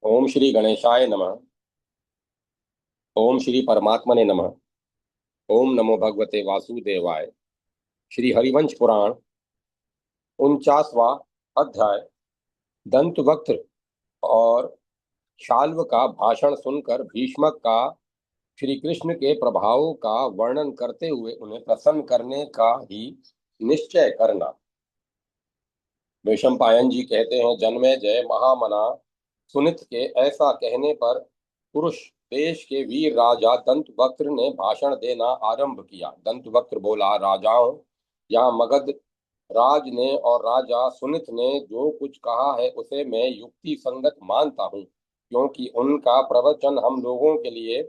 ओम श्री गणेशाय नमः। ओम श्री परमात्मने नमः। ओम नमो भगवते वासुदेवाय। श्री हरिवंश पुराण 49वां अध्याय। दंतवक्त्र और शाल्व का भाषण सुनकर भीष्मक का श्री कृष्ण के प्रभाव का वर्णन करते हुए उन्हें प्रसन्न करने का ही निश्चय करना। वैशंपायन जी कहते हैं, जन्मे जय महामना सुनित के ऐसा कहने पर पुरुष देश के वीर राजा दंतवक्त्र ने भाषण देना आरंभ किया। दंतवक्त्र बोला, राजाओं, यहाँ मगध राज ने और राजा सुनित ने जो कुछ कहा है उसे मैं युक्ति संगत मानता हूँ, क्योंकि उनका प्रवचन हम लोगों के लिए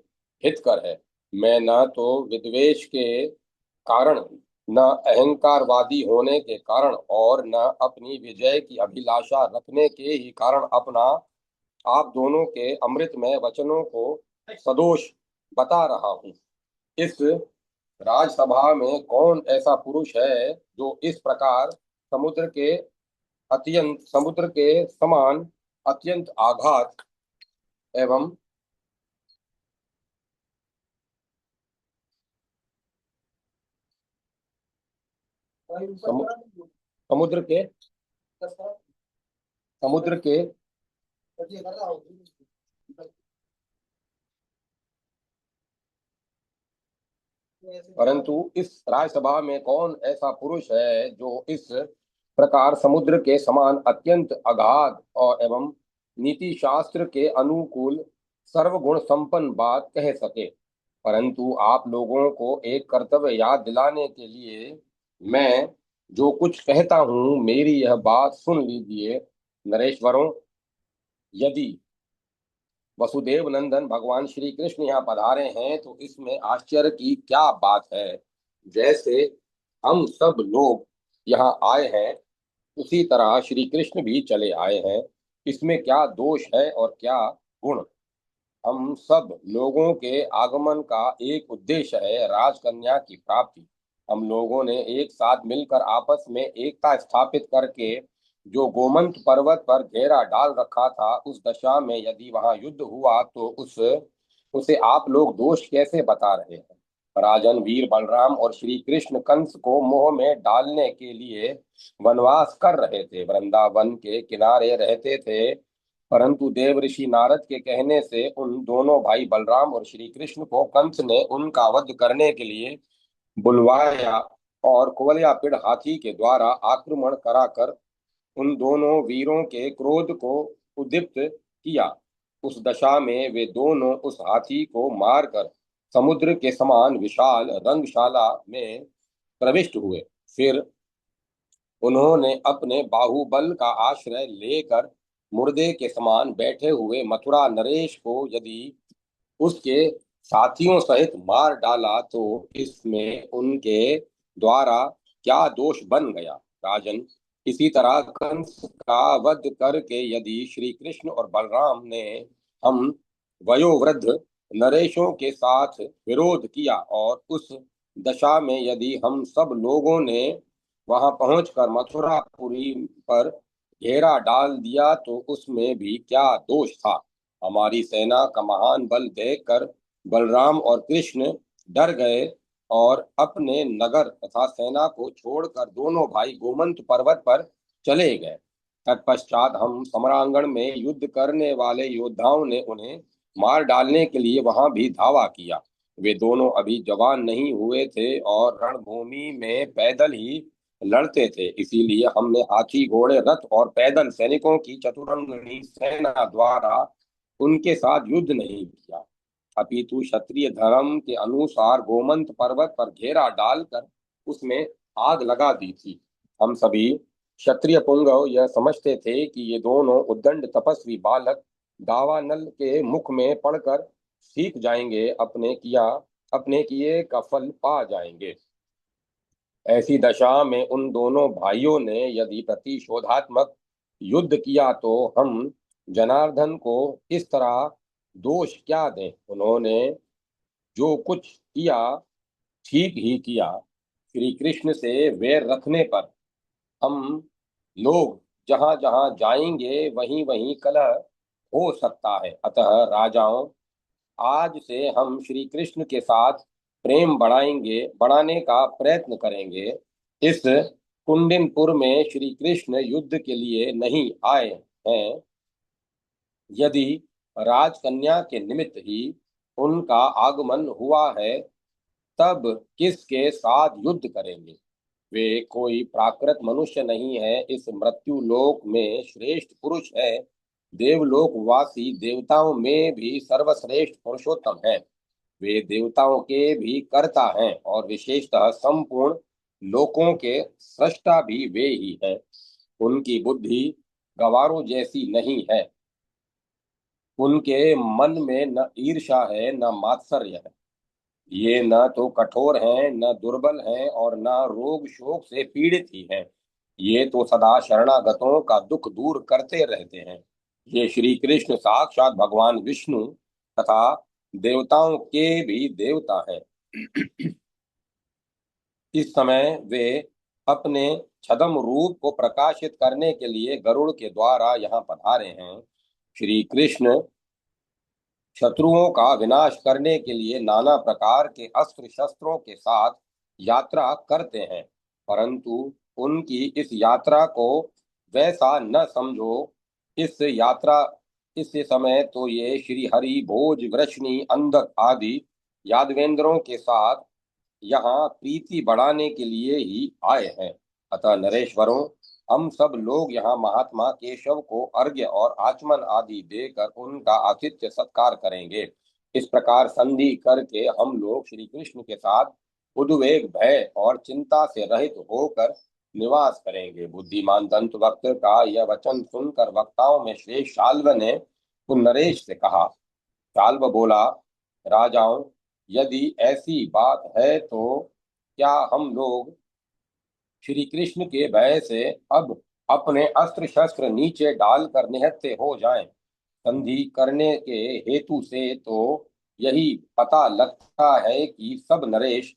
हितकर है। मैं न तो विद्वेष के कारण, न अहंकारवादी होने के कारण और न अपनी विजय की अभिलाषा रखने के ही कारण अपना आप दोनों के अमृतमय वचनों को सदोष बता रहा हूँ। इस राजसभा में कौन ऐसा पुरुष है जो इस प्रकार समुद्र के समान अत्यंत आघात एवं समुद्र समुद्र के समुद्र के परंतु इस राजसभा में कौन ऐसा पुरुष है जो इस प्रकार समुद्र के समान अत्यंत अगाध और एवं नीति शास्त्र के अनुकूल सर्वगुण संपन्न बात कह सके। परंतु आप लोगों को एक कर्तव्य याद दिलाने के लिए मैं जो कुछ कहता हूँ, मेरी यह बात सुन लीजिए। नरेश्वरों, यदि वसुदेव नंदन भगवान श्री कृष्ण यहाँ पधारे हैं तो इसमें आश्चर्य की क्या बात है। जैसे हम सब लोग यहाँ आए हैं, उसी तरह श्री कृष्ण भी चले आए हैं। इसमें क्या दोष है और क्या गुण। हम सब लोगों के आगमन का एक उद्देश्य है, राजकन्या की प्राप्ति। हम लोगों ने एक साथ मिलकर आपस में एकता स्थापित करके जो गोमंत पर्वत पर घेरा डाल रखा था, उस दशा में यदि वहां युद्ध हुआ तो उसे आप लोग दोष कैसे बता रहे हैं। राजन वीर बलराम और श्री कृष्ण कंस को मोह में डालने के लिए वनवास कर रहे थे, वृंदावन के किनारे रहते थे। परंतु देव ऋषि नारद के कहने से उन दोनों भाई बलराम और श्री कृष्ण को कंस ने उनका वध करने के लिए बुलवाया और कुवलयापिड़ हाथी के द्वारा आक्रमण कराकर उन दोनों वीरों के क्रोध को उद्दीप्त किया। उस दशा में वे दोनों उस हाथी को मारकर समुद्र के समान विशाल रंगशाला में प्रविष्ट हुए। फिर उन्होंने अपने बाहुबल का आश्रय लेकर मुर्दे के समान बैठे हुए मथुरा नरेश को यदि उसके साथियों सहित मार डाला तो इसमें उनके द्वारा क्या दोष बन गया। राजन, इसी तरह कंस का वध करके यदि श्री कृष्ण और बलराम ने हम वयोवृद्ध नरेशों के साथ विरोध किया और उस दशा में यदि हम सब लोगों ने वहां पहुंचकर मथुरापुरी पर घेरा डाल दिया तो उसमें भी क्या दोष था। हमारी सेना का महान बल देखकर बलराम और कृष्ण डर गए और अपने नगर तथा सेना को छोड़कर दोनों भाई गोमंत पर्वत पर चले गए। तत्पश्चात हम सम्रांगण में युद्ध करने वाले योद्धाओं ने उन्हें मार डालने के लिए वहां भी धावा किया। वे दोनों अभी जवान नहीं हुए थे और रणभूमि में पैदल ही लड़ते थे, इसीलिए हमने हाथी घोड़े रथ और पैदल सैनिकों की चतुरंगनी सेना द्वारा उनके साथ युद्ध नहीं किया, अपितु क्षत्रिय धर्म के अनुसार गोमंत पर्वत पर घेरा डालकर उसमें आग लगा दी थी। हम सभी क्षत्रिय पुंगव यह समझते थे कि ये दोनों उद्दंड तपस्वी बालक दावानल के मुख में पड़कर सीख जाएंगे, अपने किए का फल पा जाएंगे। ऐसी दशा में उन दोनों भाइयों ने यदि प्रतिशोधात्मक युद्ध किया तो हम जनार्दन को इस तरह दोष क्या दें। उन्होंने जो कुछ किया ठीक ही किया। श्री कृष्ण से वैर रखने पर हम लोग जहां जहां जाएंगे वहीं वहीं कलह हो सकता है। अतः राजाओं, आज से हम श्री कृष्ण के साथ प्रेम बढ़ाने का प्रयत्न करेंगे। इस कुंडिनपुर में श्री कृष्ण युद्ध के लिए नहीं आए हैं। यदि राजकन्या के निमित्त ही उनका आगमन हुआ है, तब किसके साथ युद्ध करेंगे? वे कोई प्राकृत मनुष्य नहीं है, इस मृत्यु लोक में श्रेष्ठ पुरुष है। देवलोक वासी देवताओं में भी सर्वश्रेष्ठ पुरुषोत्तम है। वे देवताओं के भी कर्ता हैं और विशेषतः संपूर्ण लोकों के सृष्टा भी वे ही हैं। उनकी बुद्धि गवारों जैसी नहीं है। उनके मन में न ईर्ष्या है न मात्सर्य है। ये न तो कठोर हैं न दुर्बल हैं और न रोग शोक से पीड़ित ही हैं। ये तो सदा शरणागतों का दुख दूर करते रहते हैं। ये श्री कृष्ण साक्षात भगवान विष्णु तथा देवताओं के भी देवता हैं। इस समय वे अपने छद्म रूप को प्रकाशित करने के लिए गरुड़ के द्वारा यहाँ पधारे हैं। श्री कृष्ण शत्रुओं का विनाश करने के लिए नाना प्रकार के अस्त्र शस्त्रों के साथ यात्रा करते हैं, परंतु उनकी इस यात्रा को वैसा न समझो। इस यात्रा इस समय तो ये श्री हरि भोज वृष्णि अंधक आदि यादवेंद्रों के साथ यहाँ प्रीति बढ़ाने के लिए ही आए हैं। अतः नरेश्वरों, हम सब लोग यहाँ महात्मा केशव को अर्घ्य और आचमन आदि देकर उनका आतिथ्य सत्कार करेंगे। इस प्रकार संधि करके हम लोग श्री कृष्ण के साथ उद्वेग भय और चिंता से रहित होकर निवास करेंगे। बुद्धिमान दंत वक्त का यह वचन सुनकर वक्ताओं में श्रेष्ठ शाल्व ने उन नरेश से कहा। शाल्व बोला, राजाओं, यदि ऐसी बात है तो क्या हम लोग श्री कृष्ण के भय से अब अपने अस्त्र शस्त्र नीचे डालकर निहत्थे हो जाएं? संधि करने के हेतु से तो यही पता लगता है कि सब नरेश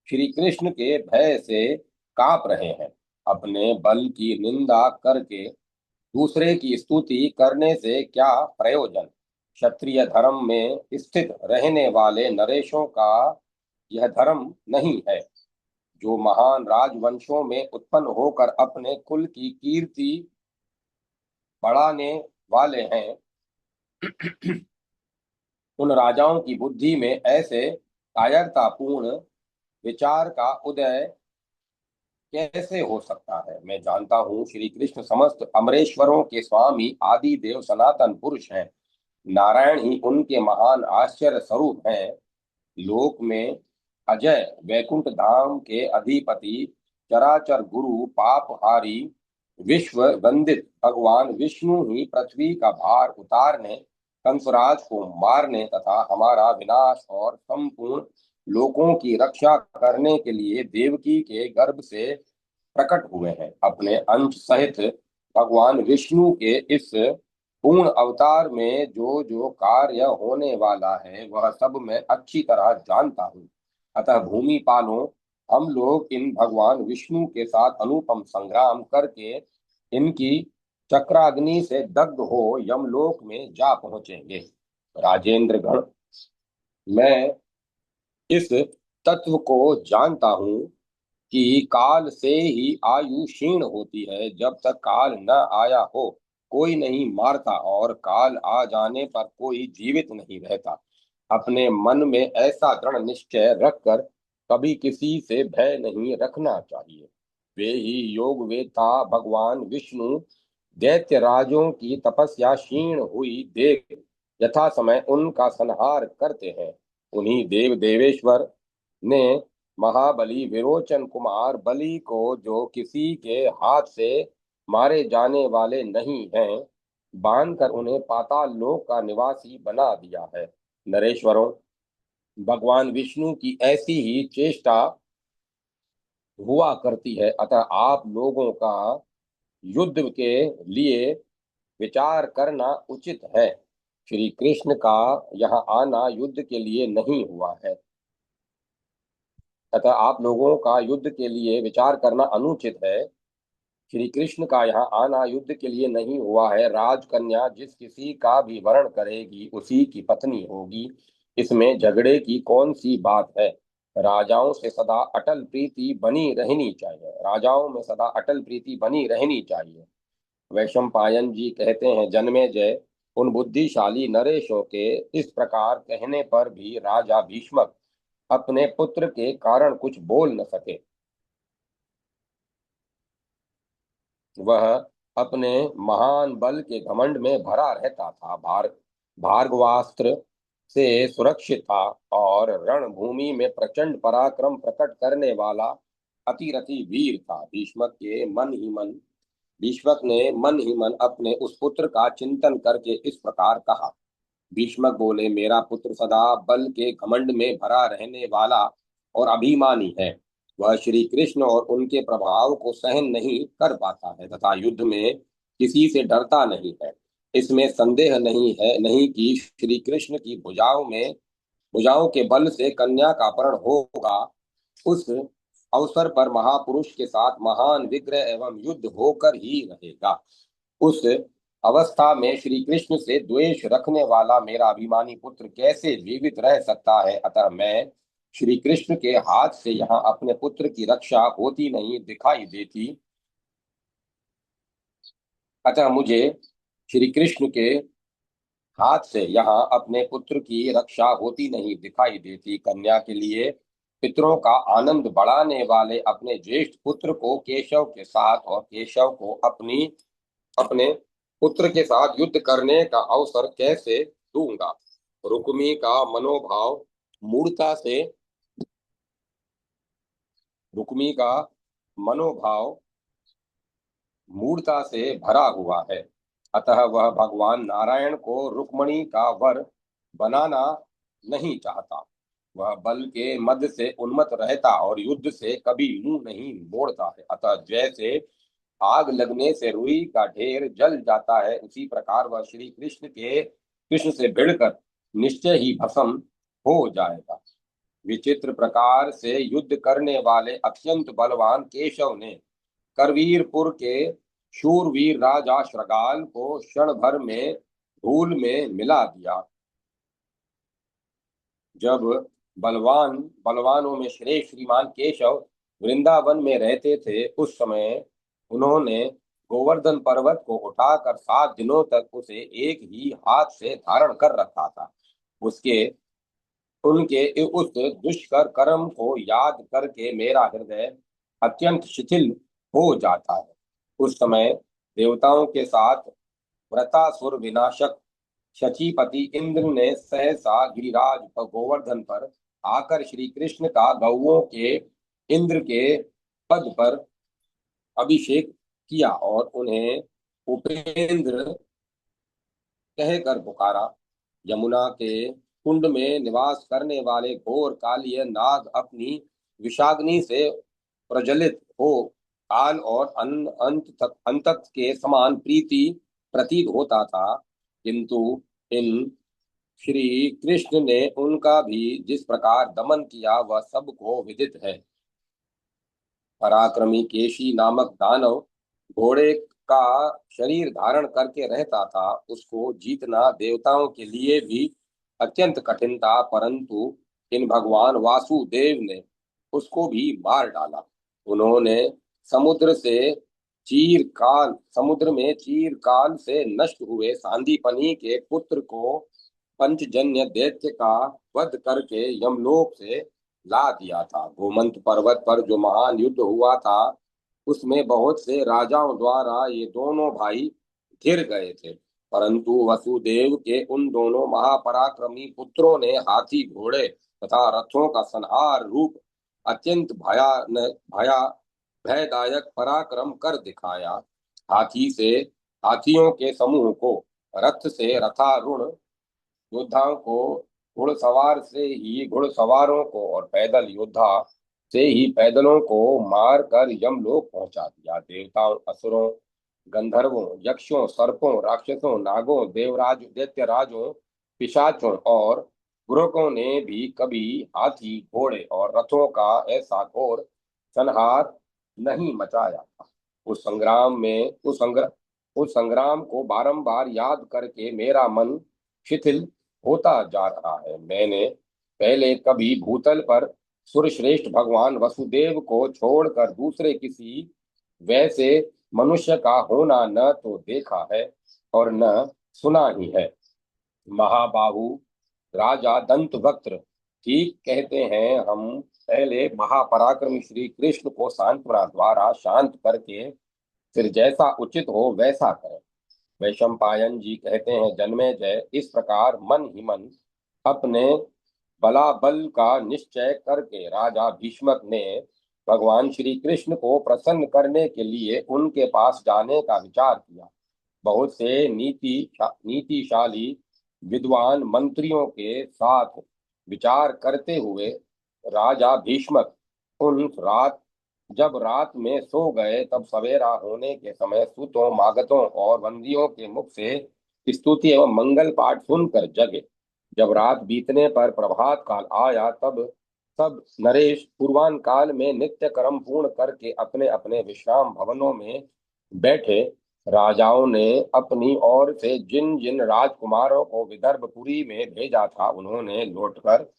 श्री कृष्ण के भय से कांप रहे हैं। अपने बल की निंदा करके दूसरे की स्तुति करने से क्या प्रयोजन? क्षत्रिय धर्म में स्थित रहने वाले नरेशों का यह धर्म नहीं है। जो महान राजवंशों में उत्पन्न होकर अपने कुल की कीर्ति बढ़ाने वाले हैं, उन राजाओं की बुद्धि में ऐसे कायरतापूर्ण विचार का उदय कैसे हो सकता है? मैं जानता हूँ श्री कृष्ण समस्त अमरेश्वरों के स्वामी आदि देव सनातन पुरुष हैं। नारायण ही उनके महान आश्चर्य स्वरूप हैं। लोक में अजय वैकुंठ धाम के अधिपति चराचर गुरु पापहारी विश्व वंदित भगवान विष्णु ही पृथ्वी का भार उतारने, कंसराज को मारने तथा हमारा विनाश और संपूर्ण लोकों की रक्षा करने के लिए देवकी के गर्भ से प्रकट हुए हैं। अपने अंश सहित भगवान विष्णु के इस पूर्ण अवतार में जो जो कार्य होने वाला है वह सब मैं अच्छी तरह जानता हूँ। अतः भूमि पालों, हम लोग इन भगवान विष्णु के साथ अनुपम संग्राम करके इनकी चक्राग्नि से दग्ध हो यमलोक में जा पहुंचेंगे। राजेंद्र गण, मैं इस तत्व को जानता हूँ कि काल से ही आयु क्षीण होती है। जब तक काल न आया हो कोई नहीं मारता और काल आ जाने पर कोई जीवित नहीं रहता। अपने मन में ऐसा दृढ़ निश्चय रखकर कभी किसी से भय नहीं रखना चाहिए। वे ही योग वेता भगवान विष्णु दैत्य राजों की तपस्या क्षीण हुई देख यथा समय उनका संहार करते हैं। उन्हीं देव देवेश्वर ने महाबली विरोचन कुमार बलि को, जो किसी के हाथ से मारे जाने वाले नहीं हैं, बांधकर उन्हें पाताल लोक का निवासी बना दिया है। नरेश्वरों, भगवान विष्णु की ऐसी ही चेष्टा हुआ करती है। अतः आप लोगों का युद्ध के लिए विचार करना उचित है। श्री कृष्ण का यहाँ आना युद्ध के लिए नहीं हुआ है, अतः आप लोगों का युद्ध के लिए विचार करना अनुचित है। श्री कृष्ण का यहाँ आना युद्ध के लिए नहीं हुआ है। राजकन्या जिस किसी का भी वरण करेगी उसी की पत्नी होगी, इसमें झगड़े की कौन सी बात है। राजाओं से सदा अटल प्रीति बनी रहनी चाहिए, राजाओं में सदा अटल प्रीति बनी रहनी चाहिए। वैशंपायन जी कहते हैं, जन्मे जय, उन बुद्धिशाली नरेशों के इस प्रकार कहने पर भी राजा भीष्मक अपने पुत्र के कारण कुछ बोल न सके। वह अपने महान बल के घमंड में भरा रहता था, भार्गवास्त्र से सुरक्षित था और रणभूमि में प्रचंड पराक्रम प्रकट करने वाला अतिरथी वीर था। भीष्मक ने मन ही मन अपने उस पुत्र का चिंतन करके इस प्रकार कहा। भीष्मक बोले, मेरा पुत्र सदा बल के घमंड में भरा रहने वाला और अभिमानी है। वह श्री कृष्ण और उनके प्रभाव को सहन नहीं कर पाता है तथा युद्ध में किसी से डरता नहीं है। इसमें संदेह नहीं कि श्री कृष्ण की भुजाओं के बल से कन्या का अपहरण होगा। उस अवसर पर महापुरुष के साथ महान विग्रह एवं युद्ध होकर ही रहेगा। उस अवस्था में श्री कृष्ण से द्वेष रखने वाला मेरा अभिमानी पुत्र कैसे जीवित रह सकता है। अतः मैं श्री कृष्ण के हाथ से यहाँ अपने पुत्र की रक्षा होती नहीं दिखाई देती। अतः मुझे श्री कृष्ण के हाथ से यहाँ अपने पुत्र की रक्षा होती नहीं दिखाई देती। कन्या के लिए पितरों का आनंद बढ़ाने वाले अपने ज्येष्ठ पुत्र को केशव के साथ और केशव को अपने पुत्र के साथ युद्ध करने का अवसर कैसे दूंगा। रुक्मी का मनोभाव मूढ़ता से रुक्मी का मनोभाव मूढ़ता से भरा हुआ है। अतः वह भगवान नारायण को रुक्मणी का वर बनाना नहीं चाहता। वह बल के मद से उन्मत्त रहता और युद्ध से कभी मुंह नहीं मोड़ता है। अतः जैसे आग लगने से रुई का ढेर जल जाता है, उसी प्रकार वह श्री कृष्ण से भिड़कर निश्चय ही भस्म हो जाएगा। विचित्र प्रकार से युद्ध करने वाले अत्यंत बलवान केशव ने करवीरपुर के शूरवीर राजा श्रगाल को क्षण भर में धूल में मिला दिया। जब बलवानों में श्रीमान केशव वृंदावन में रहते थे, उस समय उन्होंने गोवर्धन पर्वत को उठाकर 7 दिनों तक उसे एक ही हाथ से धारण कर रखा था। उसके उनके उस दुष्कर कर्म को याद करके मेरा हृदय अत्यंत शिथिल हो जाता है। उस समय देवताओं के साथ व्रतासुर विनाशक शचीपति इंद्र ने सहसा गिरिराज पर गोवर्धन पर आकर श्री कृष्ण का गौओं के इंद्र के पद पर अभिषेक किया और उन्हें उपेंद्र कहकर पुकारा। यमुना के कुंड में निवास करने वाले घोर कालिय नाग अपनी विषाग्नि से प्रज्वलित हो काल और अंत के समान प्रीति प्रतीत होता था, किंतु इन श्री कृष्ण ने उनका भी जिस प्रकार दमन किया वह सबको विदित है। पराक्रमी केशी नामक दानव घोड़े का शरीर धारण करके रहता था। उसको जीतना देवताओं के लिए भी अत्यंत कठिन था, परंतु इन भगवान वासुदेव ने उसको भी मार डाला। उन्होंने समुद्र में चीरकाल से नष्ट हुए सांदीपनि के पुत्र को पंचजन्य दैत्य का वध करके यमलोक से ला दिया था। गोमंत पर्वत पर जो महान युद्ध हुआ था, उसमें बहुत से राजाओं द्वारा ये दोनों भाई घिर गए थे, परंतु वसुदेव के उन दोनों महापराक्रमी पुत्रों ने हाथी घोड़े तथा रथों का संहार रूप अत्यंत भया भयदायक पराक्रम कर दिखाया। हाथियों के समूह को, रथ से रथारूढ़ योद्धाओं को, घुड़सवारों को और पैदल योद्धा से ही पैदलों को मार कर यमलोक पहुंचा दिया। देवताओं, असुरों, गंधर्वों, यक्षों, सर्पों, राक्षसों, नागों, दैत्यराजों, पिशाचों और बुरकों ने भी कभी हाथी, घोड़े और रथों का ऐसा घोर संहार नहीं मचाया था। उस संग्राम को बारंबार याद करके मेरा मन शिथिल होता जा रहा है। मैंने पहले कभी भूतल पर सुरश्रेष्ठ भगवान वसुदेव को छोड़कर दूसरे किसी वैसे मनुष्य का होना न तो देखा है और न सुना ही है। महाबाहु राजा दंतवक्त्र ठीक कहते हैं। हम पहले महापराक्रमी श्री कृष्ण को सांत्वना द्वारा शांत करके फिर जैसा उचित हो वैसा करें। वैशंपायन जी कहते हैं, जन्मेजय, इस प्रकार मन ही मन अपने बलाबल का निश्चय करके राजा भीष्मक ने भगवान श्री कृष्ण को प्रसन्न करने के लिए उनके पास जाने का विचार किया। बहुत से नीतिशाली विद्वान मंत्रियों के साथ विचार करते हुए राजा भीष्मक उन रात में सो गए, तब सवेरा होने के समय सूतों, मागधों और बंदियों के मुख से स्तुति एवं मंगल पाठ सुनकर जगे। जब रात बीतने पर प्रभात काल आया, तब सब नरेश पूर्वान काल में नित्य कर्म पूर्ण करके अपने अपने विश्राम भवनों में बैठे। राजाओं ने अपनी ओर से जिन जिन राजकुमारों को विदर्भपुरी में भेजा था, उन्होंने लौटकर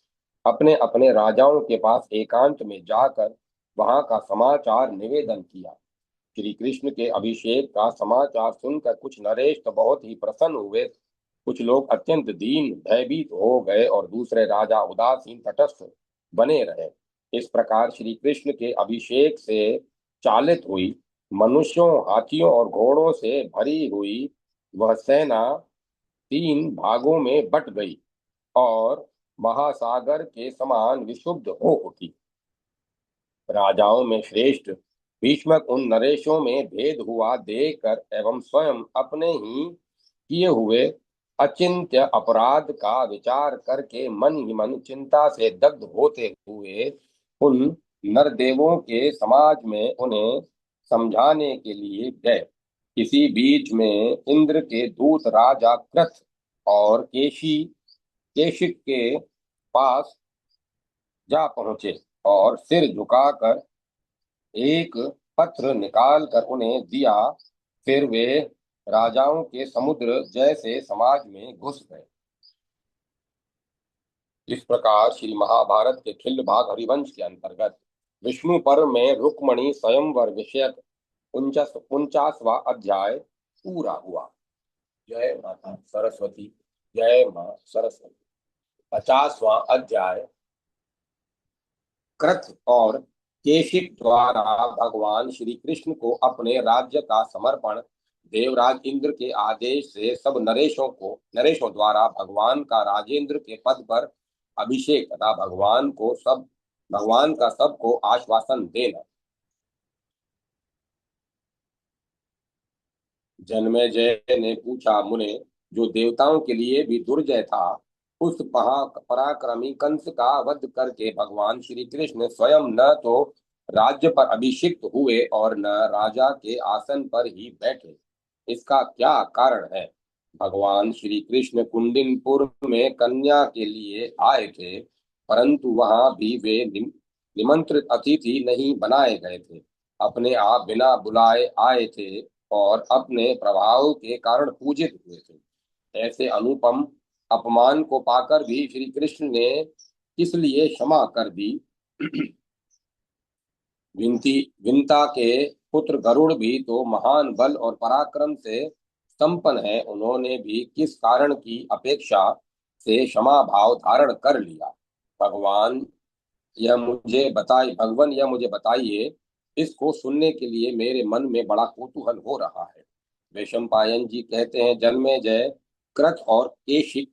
अपने अपने राजाओं के पास एकांत में जाकर वहां का समाचार निवेदन किया। श्री कृष्ण के अभिषेक का समाचार सुनकर कुछ नरेश तो बहुत ही प्रसन्न हुए, कुछ लोग अत्यंत दीन भयभीत हो गए और दूसरे राजा उदासीन तटस्थ बने रहे। इस प्रकार श्री कृष्ण के अभिषेक से चालित हुई मनुष्यों, हाथियों और घोड़ों से भरी हुई वह सेना तीन भागों में बट गई और महासागर के समान विशुद्ध हो उठी। राजाओं में श्रेष्ठ भीष्मक उन नरेशों में भेद हुआ देखकर एवं स्वयं अपने ही किए हुए अचिंत्य अपराध का विचार करके मन ही मन चिंता से दग्ध होते हुए उन नरदेवों के समाज में उन्हें समझाने के लिए गए। इसी बीच में इंद्र के दूत राजा कृथ और केशिक के पास जा पहुंचे और सिर झुकाकर एक पत्र निकाल कर उन्हें दिया। फिर वे राजाओं के समुद्र जैसे समाज में घुस गए। इस प्रकार श्री महाभारत के खिल्ल भाग हरिवंश के अंतर्गत विष्णु पर्व में रुक्मणी स्वयंवर विषयक 49वां अध्याय पूरा हुआ। जय माता सरस्वती। जय मां सरस्वती। 50वां अध्याय कृत और केशिक द्वारा भगवान श्री कृष्ण को अपने राज्य का समर्पण। देवराज इंद्र के आदेश से सब नरेशों द्वारा भगवान का राजेंद्र के पद पर अभिषेक तथा भगवान का सबको आश्वासन देना। जन्मेजय ने पूछा, मुने, जो देवताओं के लिए भी दुर्जय था, उस पराक्रमी कंस का वध करके भगवान श्री कृष्ण स्वयं न तो राज्य पर अभिषिक्त हुए और न राजा के आसन पर ही बैठे, इसका क्या कारण है? भगवान श्री कृष्ण कुंडिनपुर में कन्या के लिए आए थे, परंतु वहां भी वे निमंत्रित अतिथि नहीं बनाए गए थे। अपने आप बिना बुलाए आए थे और अपने प्रभाव के कारण पूजित हुए थे। ऐसे अनुपम अपमान को पाकर भी श्री कृष्ण ने किस लिए क्षमा कर दी? विंता के पुत्र गरुड़ भी तो महान बल और पराक्रम से संपन्न है, उन्होंने भी किस कारण की अपेक्षा से क्षमा भाव धारण कर लिया? भगवान भगवान यह मुझे बताइए। इसको सुनने के लिए मेरे मन में बड़ा कौतूहल हो रहा है। वैशंपायन जी कहते हैं, जन्मेजय, कृत और केशिक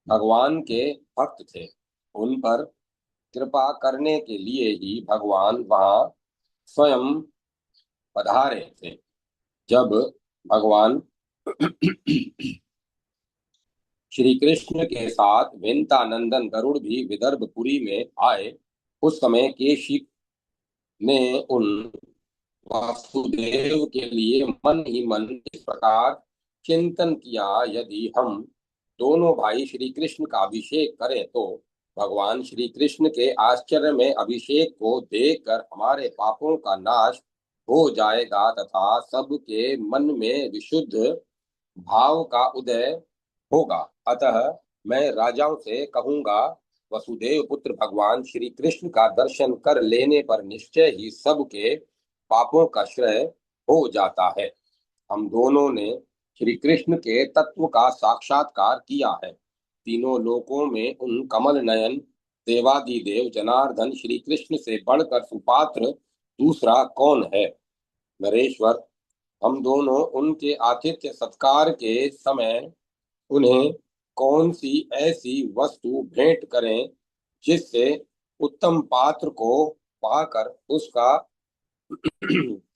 भगवान के भक्त थे। उन पर कृपा करने के लिए ही भगवान वहां स्वयं पधारे थे। जब भगवान श्री कृष्ण के साथ विंतानंदन गरुड़ भी विदर्भपुरी में आए, उस समय केशिक ने उन वासुदेव के लिए मन ही मन इस प्रकार चिंतन किया, यदि हम दोनों भाई श्री कृष्ण का अभिषेक करें तो भगवान श्री कृष्ण के आश्चर्य में अभिषेक को देखकर हमारे पापों का नाश हो जाएगा तथा सबके मन में विशुद्ध भाव का उदय होगा। अतः मैं राजाओं से कहूंगा, वसुदेव पुत्र भगवान श्री कृष्ण का दर्शन कर लेने पर निश्चय ही सबके पापों का क्षय हो जाता है। हम दोनों ने श्री कृष्ण के तत्व का साक्षात्कार किया है। तीनों लोकों में उन कमल नयन देवादिदेव जनार्दन श्री कृष्ण से बढ़कर सुपात्र दूसरा कौन है। नरेश्वर, हम दोनों उनके आतिथ्य सत्कार के समय उन्हें कौन सी ऐसी वस्तु भेंट करें जिससे उत्तम पात्र को पाकर उसका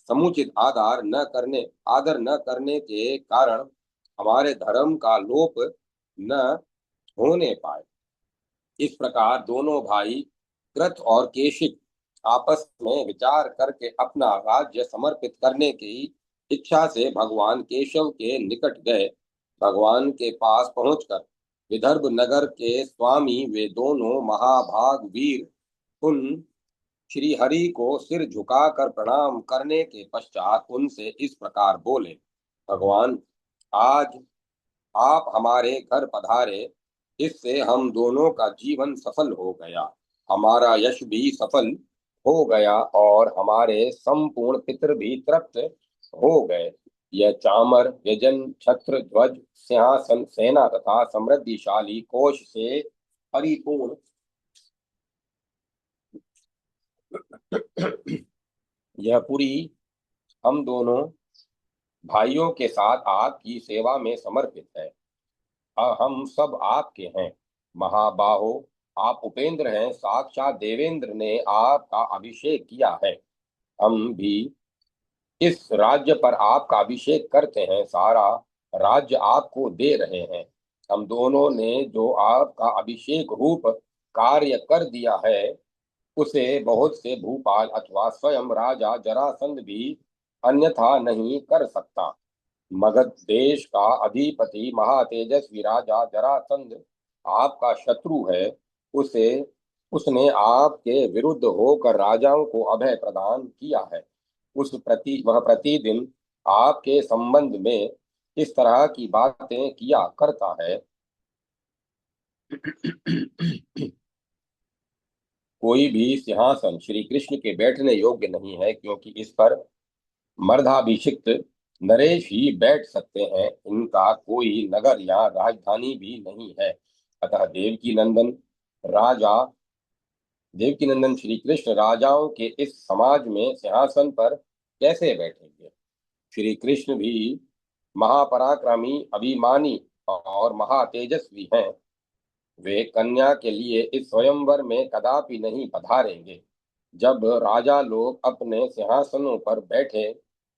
समुचित आदर न करने के कारण हमारे धर्म का लोप न होने पाए। इस प्रकार दोनों भाई कृत और केशिक आपस में विचार करके अपना राज्य समर्पित करने की इच्छा से भगवान केशव के निकट गए। भगवान के पास पहुंचकर विदर्भ नगर के स्वामी वे दोनों महाभाग वीर उन श्री हरि को सिर झुकाकर प्रणाम करने के पश्चात उनसे इस प्रकार बोले, भगवान, आज आप हमारे घर पधारे, इससे हम दोनों का जीवन सफल हो गया, हमारा यश भी सफल हो गया और हमारे संपूर्ण पितृ भी तृप्त हो गए। यह चामर यजन छत्र ध्वज सिंहासन सेना तथा समृद्धिशाली कोश से परिपूर्ण यह पुरी हम दोनों भाइयों के साथ आपकी सेवा में समर्पित है। हम सब आपके हैं। महाबाहो, आप उपेंद्र हैं, साक्षात देवेंद्र ने आपका अभिषेक किया है। हम भी इस राज्य पर आपका अभिषेक करते हैं, सारा राज्य आपको दे रहे हैं। हम दोनों ने जो आपका अभिषेक रूप कार्य कर दिया है उसे बहुत से भूपाल अथवा स्वयं राजा जरासंध भी अन्यथा नहीं कर सकता। मगध देश का अधिपति महातेजस्वी राजा जरासंध आपका शत्रु है। उसे उसने आपके विरुद्ध होकर राजाओं को अभय प्रदान किया है। वह प्रतिदिन आपके संबंध में इस तरह की बातें किया करता है। कोई भी सिंहासन श्री कृष्ण के बैठने योग्य नहीं है, क्योंकि इस पर मर्दाभिषिक्त नरेश ही बैठ सकते हैं। इनका कोई नगर या राजधानी भी नहीं है। अतः राजा देवकी नंदन श्री कृष्ण राजाओं के इस समाज में सिंहासन पर कैसे बैठेंगे। श्री कृष्ण भी महापराक्रमी अभिमानी और महातेजस्वी हैं। वे कन्या के लिए इस स्वयंवर में कदापि नहीं पधारेंगे। जब राजा लोग अपने सिंहासनों पर बैठे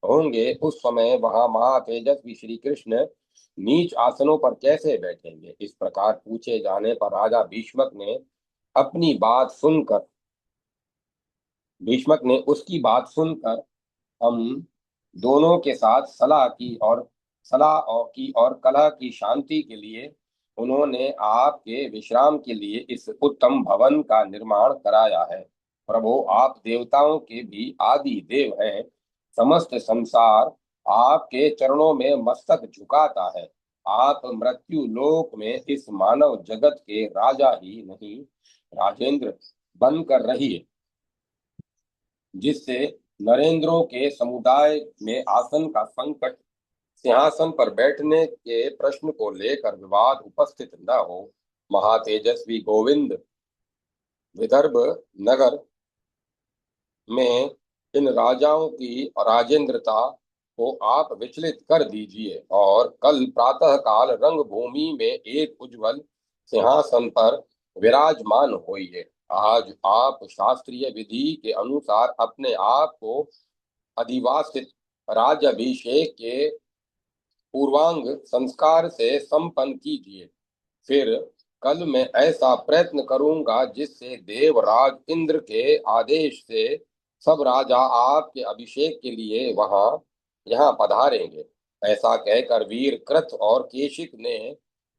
होंगे उस समय वहां महातेजस्वी श्री कृष्ण नीच आसनों पर कैसे बैठेंगे। इस प्रकार पूछे जाने पर राजा अपनी बात सुनकर भीष्मक ने उसकी बात सुनकर हम दोनों के साथ सलाह और कलह की शांति के लिए उन्होंने आपके विश्राम के लिए इस उत्तम भवन का निर्माण कराया है। प्रभु, आप देवताओं के भी आदि देव हैं। समस्त संसार आपके चरणों में मस्तक झुकाता है। आप मृत्यु लोक में इस मानव जगत के राजा ही नहीं, राजेंद्र बनकर रहिए, जिससे नरेंद्रों के समुदाय में आसन का संकट, सिंहासन पर बैठने के प्रश्न को लेकर विवाद उपस्थित न हो। महातेजस्वी गोविंद, विदर्भ नगर में इन राजाओं की राजेंद्रता को आप विचलित कर दीजिए और कल प्रातः काल रंगभूमि में एक उज्जवल सिंहासन पर विराजमान होइए। आज आप शास्त्रीय विधि के अनुसार अपने आप को अधिवासित राज्याभिषेक के पूर्वांग संस्कार से संपन्न कीजिए। फिर कल मैं ऐसा प्रयत्न करूंगा जिससे देवराज इंद्र के आदेश से सब राजा आपके अभिषेक के लिए यहाँ पधारेंगे। ऐसा कहकर वीर कृत और केशिक ने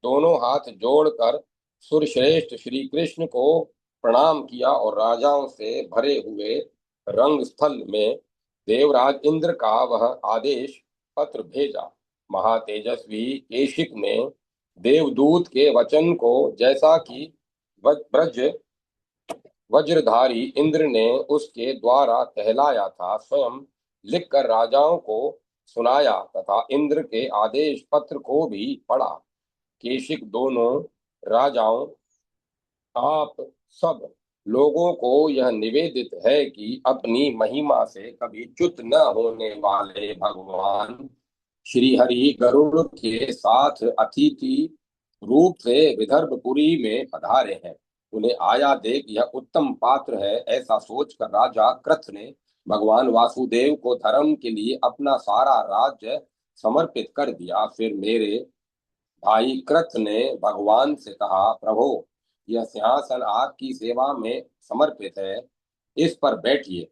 दोनों हाथ जोड़कर सुरश्रेष्ठ श्री कृष्ण को प्रणाम किया और राजाओं से भरे हुए रंग स्थल में देवराज इंद्र का वह आदेश पत्र भेजा। महातेजस्वी केशिक ने देवदूत के वचन को, जैसा कि ब्रज वज्रधारी इंद्र ने उसके द्वारा कहलाया था, स्वयं लिखकर राजाओं को सुनाया तथा इंद्र के आदेश पत्र को भी पढ़ा। केशिक दोनों राजाओं, आप सब लोगों को यह निवेदित है कि अपनी महिमा से कभी च्युत न होने वाले भगवान श्री हरि गरुड़ के साथ अतिथि रूप से विदर्भपुरी में पधारे हैं। उन्हें आया देख यह उत्तम पात्र है, ऐसा सोचकर राजा कृत ने भगवान वासुदेव को धर्म के लिए अपना सारा राज्य समर्पित कर दिया। फिर मेरे भाई कृत ने भगवान से कहा, प्रभो, यह सिंहासन आपकी सेवा में समर्पित है, इस पर बैठिए।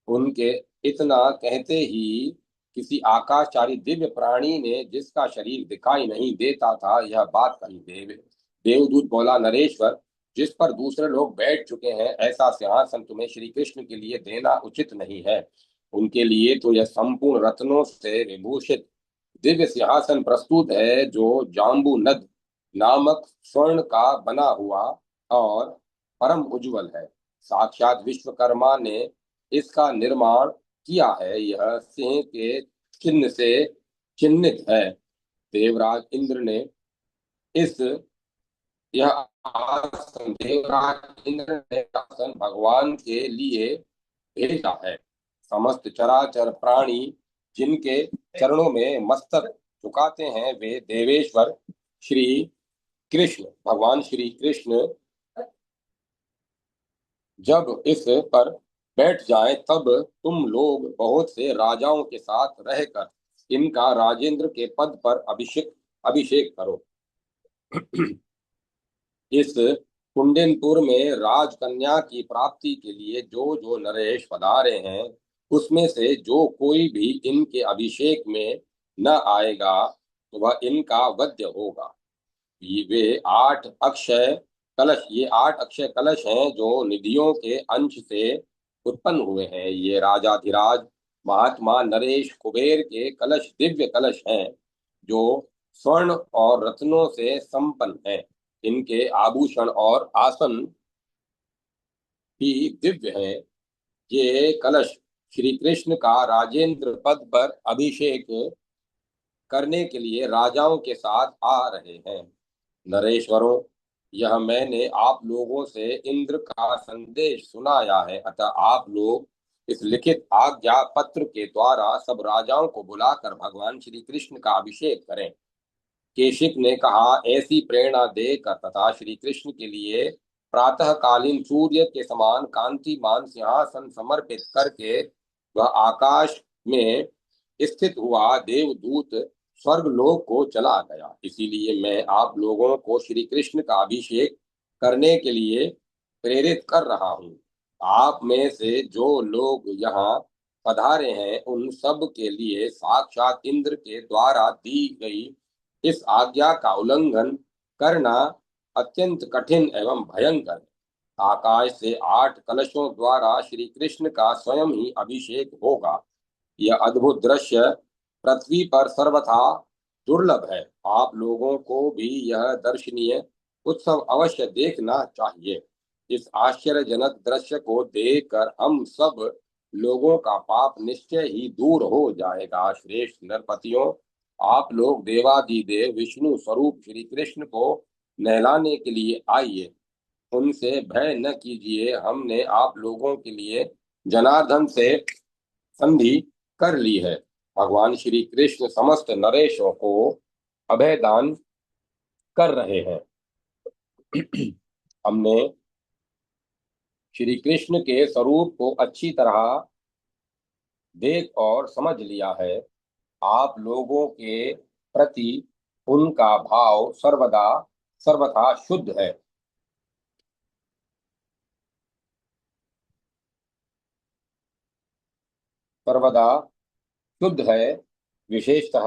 उनके इतना कहते ही किसी आकाशचारी दिव्य प्राणी ने, जिसका शरीर दिखाई नहीं देता था, यह बात कही। देवदूत बोला, नरेश्वर, जिस पर दूसरे लोग बैठ चुके हैं, ऐसा सिंहासन तुम्हें श्री कृष्ण के लिए देना उचित नहीं है। उनके लिए तो यह संपूर्ण रत्नों से विभूषित दिव्य सिंहासन प्रस्तुत है, जो जाम्बू नद नामक स्वर्ण का बना हुआ और परम उज्जवल है। साक्षात विश्वकर्मा ने इसका निर्माण किया है। यह सिंह के चिन्ह से चिन्हित है। देवराज इंद्र ने इस यह आसन देवराज इंद्र ने आसन भगवान के लिए भेजा है। समस्त चराचर प्राणी जिनके चरणों में मस्तक झुकाते हैं, वे देवेश्वर श्री कृष्ण, भगवान श्री कृष्ण जब इस पर बैठ जाएं, तब तुम लोग बहुत से राजाओं के साथ रहकर इनका राजेंद्र के पद पर अभिषेक करो। इस कुंडनपुर में राजकन्या की प्राप्ति के लिए जो जो नरेश पधारे हैं, उसमें से जो कोई भी इनके अभिषेक में न आएगा, तो वह इनका वध्य होगा। वे 8 अक्षय कलश हैं, जो निधियों के अंश से उत्पन्न हुए हैं। ये राजाधिराज महात्मा नरेश कुबेर के कलश दिव्य कलश हैं, जो स्वर्ण और रत्नों से संपन्न हैं। इनके आभूषण और आसन भी दिव्य हैं। ये कलश श्री कृष्ण का राजेंद्र पद पर अभिषेक करने के लिए राजाओं के साथ आ रहे हैं। नरेश्वरों, यह मैंने आप लोगों से इंद्र का संदेश सुनाया है, अतः आप लोग इस लिखित आज्ञा पत्र के द्वारा सब राजाओं को बुलाकर भगवान श्री कृष्ण का अभिषेक करें। केशिक ने कहा, ऐसी प्रेरणा देकर तथा श्री कृष्ण के लिए प्रातःकालीन सूर्य के समान कांतिमान सिंहासन समर्पित करके वह आकाश में स्थित हुआ देवदूत स्वर्गलोक को चला गया। इसीलिए मैं आप लोगों को श्री कृष्ण का अभिषेक करने के लिए प्रेरित कर रहा हूँ। आप में से जो लोग यहाँ पधारे हैं, उन सब के लिए साक्षात इंद्र के द्वारा दी गई इस आज्ञा का उल्लंघन करना अत्यंत कठिन एवं भयंकर है। आकाश से 8 कलशों द्वारा श्री कृष्ण का स्वयं ही अभिषेक होगा। यह अद्भुत दृश्य पृथ्वी पर सर्वथा दुर्लभ है। आप लोगों को भी यह दर्शनीय उत्सव अवश्य देखना चाहिए। इस आश्चर्यजनक दृश्य को देखकर हम सब लोगों का पाप निश्चय ही दूर हो जाएगा। श्रेष्ठ नरपतियों, आप लोग देवादिदेव विष्णु स्वरूप श्री कृष्ण को नहलाने के लिए आइए। उनसे भय न कीजिए। हमने आप लोगों के लिए जनार्दन से संधि कर ली है। भगवान श्री कृष्ण समस्त नरेशों को अभय दान कर रहे हैं। हमने श्री कृष्ण के स्वरूप को अच्छी तरह देख और समझ लिया है। आप लोगों के प्रति उनका भाव सर्वथा शुद्ध है। सर्वदा शुद्ध है। विशेषतः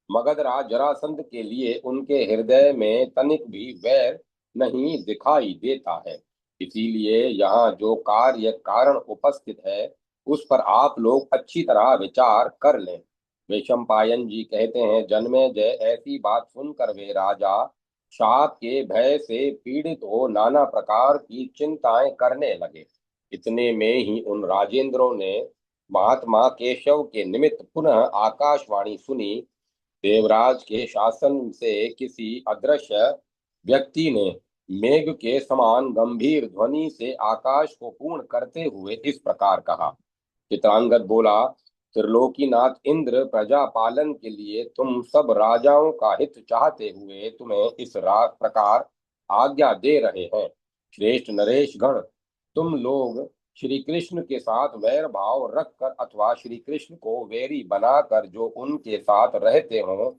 मगधराज जरासंध के लिए उनके हृदय में तनिक भी वैर नहीं दिखाई देता है। इसीलिए यहाँ जो कार्य कारण उपस्थित है, उस पर आप लोग अच्छी तरह विचार कर लें। वैशंपायन जी कहते हैं, जन्मेजय ऐसी बात सुनकर वे राजा शाप के भय से पीड़ित हो नाना प्रकार की चिंताएं करने लगे। इतने में ही उन राजेंद्रों ने महात्मा केशव के निमित्त पुनः आकाशवाणी सुनी। देवराज के शासन से किसी अदृश्य व्यक्ति ने मेघ के समान गंभीर ध्वनि से आकाश को पूर्ण करते हुए इस प्रकार कहा। चित्रांगद बोला, त्रिलोकीनाथ इंद्र प्रजा पालन के लिए तुम सब राजाओं का हित चाहते हुए तुम्हें इस प्रकार आज्ञा दे रहे हैं। श्रेष्ठ नरेश गण, तुम लोग श्री कृष्ण के साथ वैर भाव रखकर अथवा श्री कृष्ण को वैरी बनाकर जो उनके साथ रहते हो,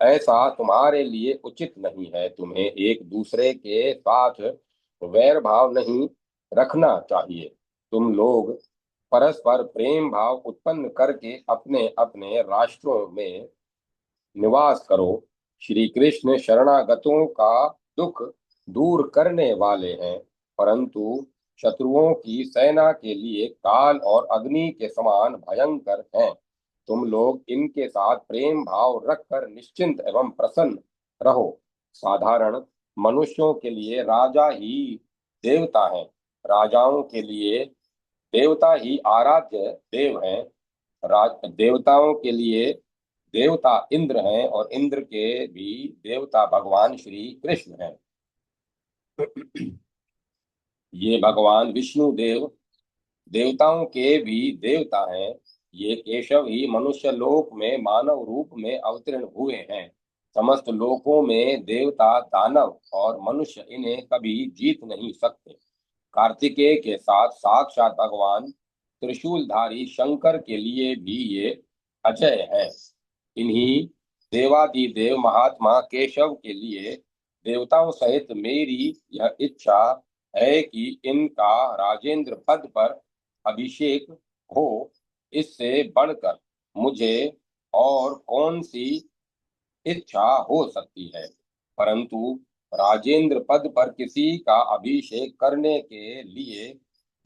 ऐसा तुम्हारे लिए उचित नहीं है। तुम्हें एक दूसरे के साथ वैर भाव नहीं रखना चाहिए। तुम लोग परस्पर प्रेम भाव उत्पन्न करके अपने अपने राष्ट्रों में निवास करो। श्री कृष्ण शरणागतों का दुख दूर करने वाले हैं, परंतु शत्रुओं की सेना के लिए काल और अग्नि के समान भयंकर हैं। तुम लोग इनके साथ प्रेम भाव रखकर निश्चिंत एवं प्रसन्न रहो। साधारण मनुष्यों के लिए राजा ही देवता हैं, राजाओं के लिए देवता ही आराध्य देव हैं। राज देवताओं के लिए देवता इंद्र हैं और इंद्र के भी देवता भगवान श्री कृष्ण हैं। ये भगवान विष्णु देव देवताओं के भी देवता हैं। ये केशव ही मनुष्य लोक में मानव रूप में अवतीर्ण हुए हैं। समस्त लोकों में देवता दानव और मनुष्य इन्हें कभी जीत नहीं सकते। कार्तिकेय के साथ साक्षात भगवान त्रिशूलधारी शंकर के लिए भी ये अजय है। इन्हीं देवादिदेव महात्मा केशव के लिए देवताओं सहित मेरी यह इच्छा है कि इनका राजेंद्र पद पर अभिषेक हो। इससे बढ़कर मुझे और कौन सी इच्छा हो सकती है। परंतु राजेंद्र पद पर किसी का अभिषेक करने के लिए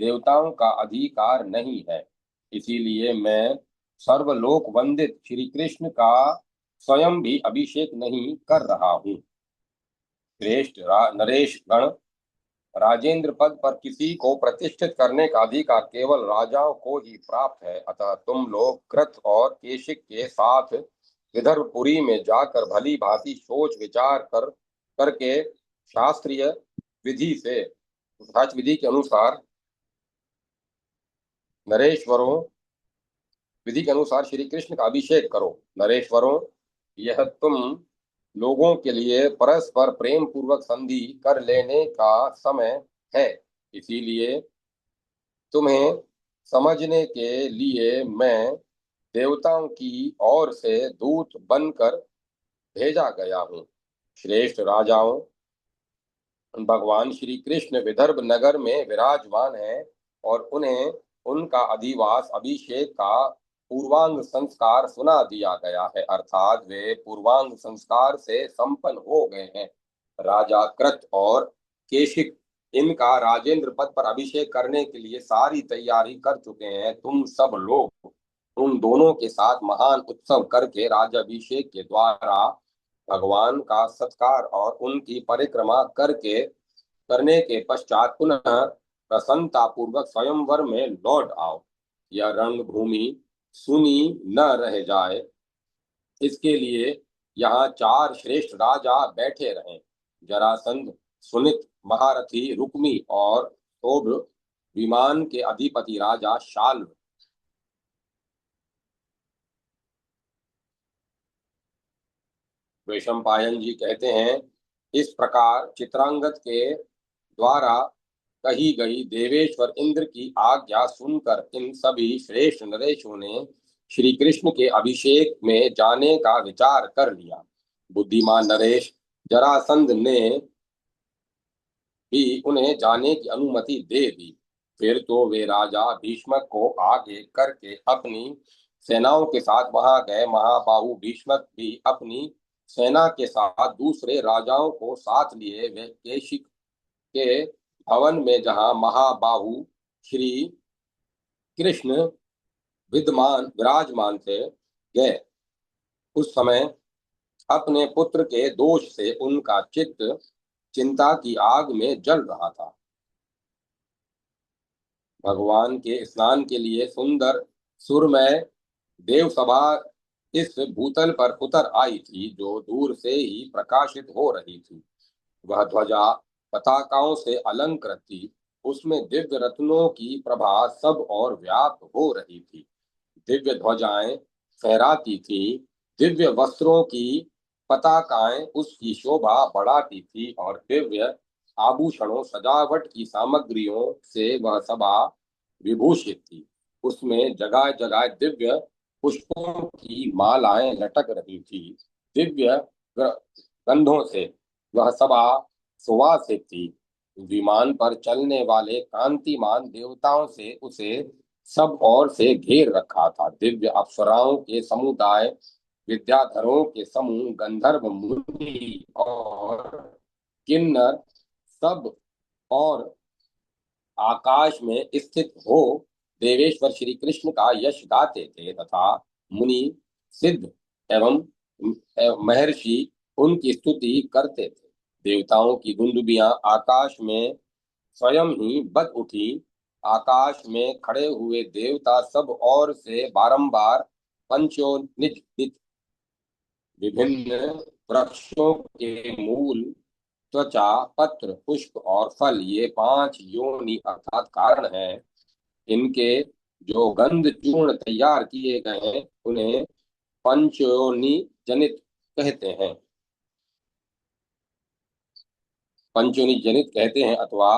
देवताओं का अधिकार नहीं है। इसीलिए मैं सर्वलोक वंदित श्री कृष्ण का स्वयं भी अभिषेक नहीं कर रहा हूँ। श्रेष्ठ नरेश गण, राजेंद्र पद पर किसी को प्रतिष्ठित करने का अधिकार केवल राजाओं को ही प्राप्त है। अतः तुम लोग कृत और केशिक के साथ विदर्भपुरी में जाकर भली भांति सोच विचार करके शास्त्रीय विधि से शास्त्र विधि के अनुसार नरेश्वरों विधि के अनुसार श्री कृष्ण का अभिषेक करो। नरेश्वरों, यह तुम लोगों के लिए परस्पर प्रेम पूर्वक संधि कर लेने का समय है। इसीलिए तुम्हें समझने के लिए मैं देवताओं की ओर से दूत बनकर भेजा गया हूँ। श्रेष्ठ राजाओं, भगवान श्री कृष्ण विदर्भ नगर में विराजमान है और उन्हें उनका अधिवास अभिषेक का पूर्वांग संस्कार सुना दिया गया है, अर्थात वे पूर्वांग संस्कार से संपन्न हो गए हैं। राजा कृत और केशिक इनका राजेंद्र पद पर अभिषेक करने के लिए सारी तैयारी कर चुके हैं। तुम सब लोग उन दोनों के साथ महान उत्सव करके राज्याभिषेक के द्वारा भगवान का सत्कार और उनकी परिक्रमा करने के पश्चात पुनः प्रसन्नता पूर्वक स्वयंवर में लौट आओ। यह रंगभूमि सुनी न रह जाए, इसके लिए यहाँ चार श्रेष्ठ राजा बैठे रहे, जरासंध, सुनित, महारथी रुक्मी और शोभ विमान के अधिपति राजा शाल्व। वैशंपायन जी कहते हैं, इस प्रकार चित्रांगद के द्वारा कही गई देवेश्वर इंद्र की आज्ञा सुनकर इन सभी श्रेष्ठ नरेशों ने श्री कृष्ण के अभिषेक में जाने का विचार कर लिया। बुद्धिमान नरेश जरासंध ने भी उन्हें जाने की अनुमति दे दी। फिर तो वे राजा भीष्मक को आगे करके अपनी सेनाओं के साथ वहां गए। महाबाहु भीष्मक भी अपनी सेना के साथ दूसरे राजाओं को साथ लिए वे केशिक के भवन में, जहां महाबाहु श्री कृष्ण विराजमान थे गए। उस समय अपने पुत्र के दोष से उनका चित्त चिंता की आग में जल रहा था। भगवान के स्नान के लिए सुंदर सुरमय देव सभा इस भूतल पर उतर आई थी, जो दूर से ही प्रकाशित हो रही थी। वह ध्वजा पताकाओं से अलंकृत थी। उसमें दिव्य रत्नों की प्रभा सब और व्याप्त हो रही थी। दिव्य ध्वजाएं फहराती थी। दिव्य वस्त्रों की पताकाएं उसकी शोभा बढ़ाती थी और दिव्य आभूषणों सजावट की सामग्रियों से वह सभा विभूषित थी। उसमें जगह जगह दिव्य पुष्पों की मालाएं लटक रही थी। दिव्य गंधों से वह सभा सुवासित थी। विमान पर चलने वाले कांतिमान देवताओं से उसे सब ओर से घेर रखा था। दिव्य अप्सराओं के समुदाय, विद्याधरों के समूह, गंधर्व, मुनि और किन्नर सब और आकाश में स्थित हो देवेश्वर श्री कृष्ण का यश गाते थे, तथा मुनि, सिद्ध एवं महर्षि उनकी स्तुति करते थे। देवताओं की गुंदुबियां आकाश में स्वयं ही बज उठी। आकाश में खड़े हुए देवता सब ओर से बारंबार पंचोनिज विभिन्न वृक्षों के मूल, त्वचा, पत्र, पुष्प और फल, ये पांच योनि अर्थात कारण हैं। इनके जो गंध चूर्ण तैयार किए गए हैं उन्हें पंचयोनि जनित कहते हैं। पंचोनि जनित कहते हैं अथवा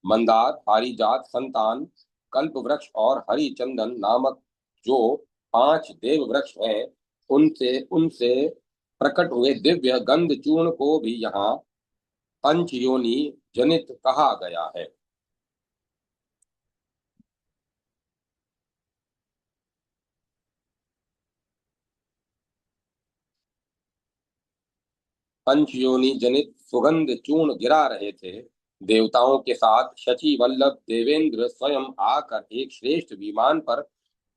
मंदार, पारिजात, संतान, कल्प वृक्ष और हरि चंदन नामक जो पांच देव वृक्ष हैं, उनसे उनसे प्रकट हुए दिव्य गंध चूर्ण को भी यहाँ पंचयोनि जनित कहा गया है। पंचयोनि जनित सुगंध चूर्ण गिरा रहे थे। देवताओं के साथ शची वल्लभ देवेंद्र स्वयं आकर एक श्रेष्ठ विमान पर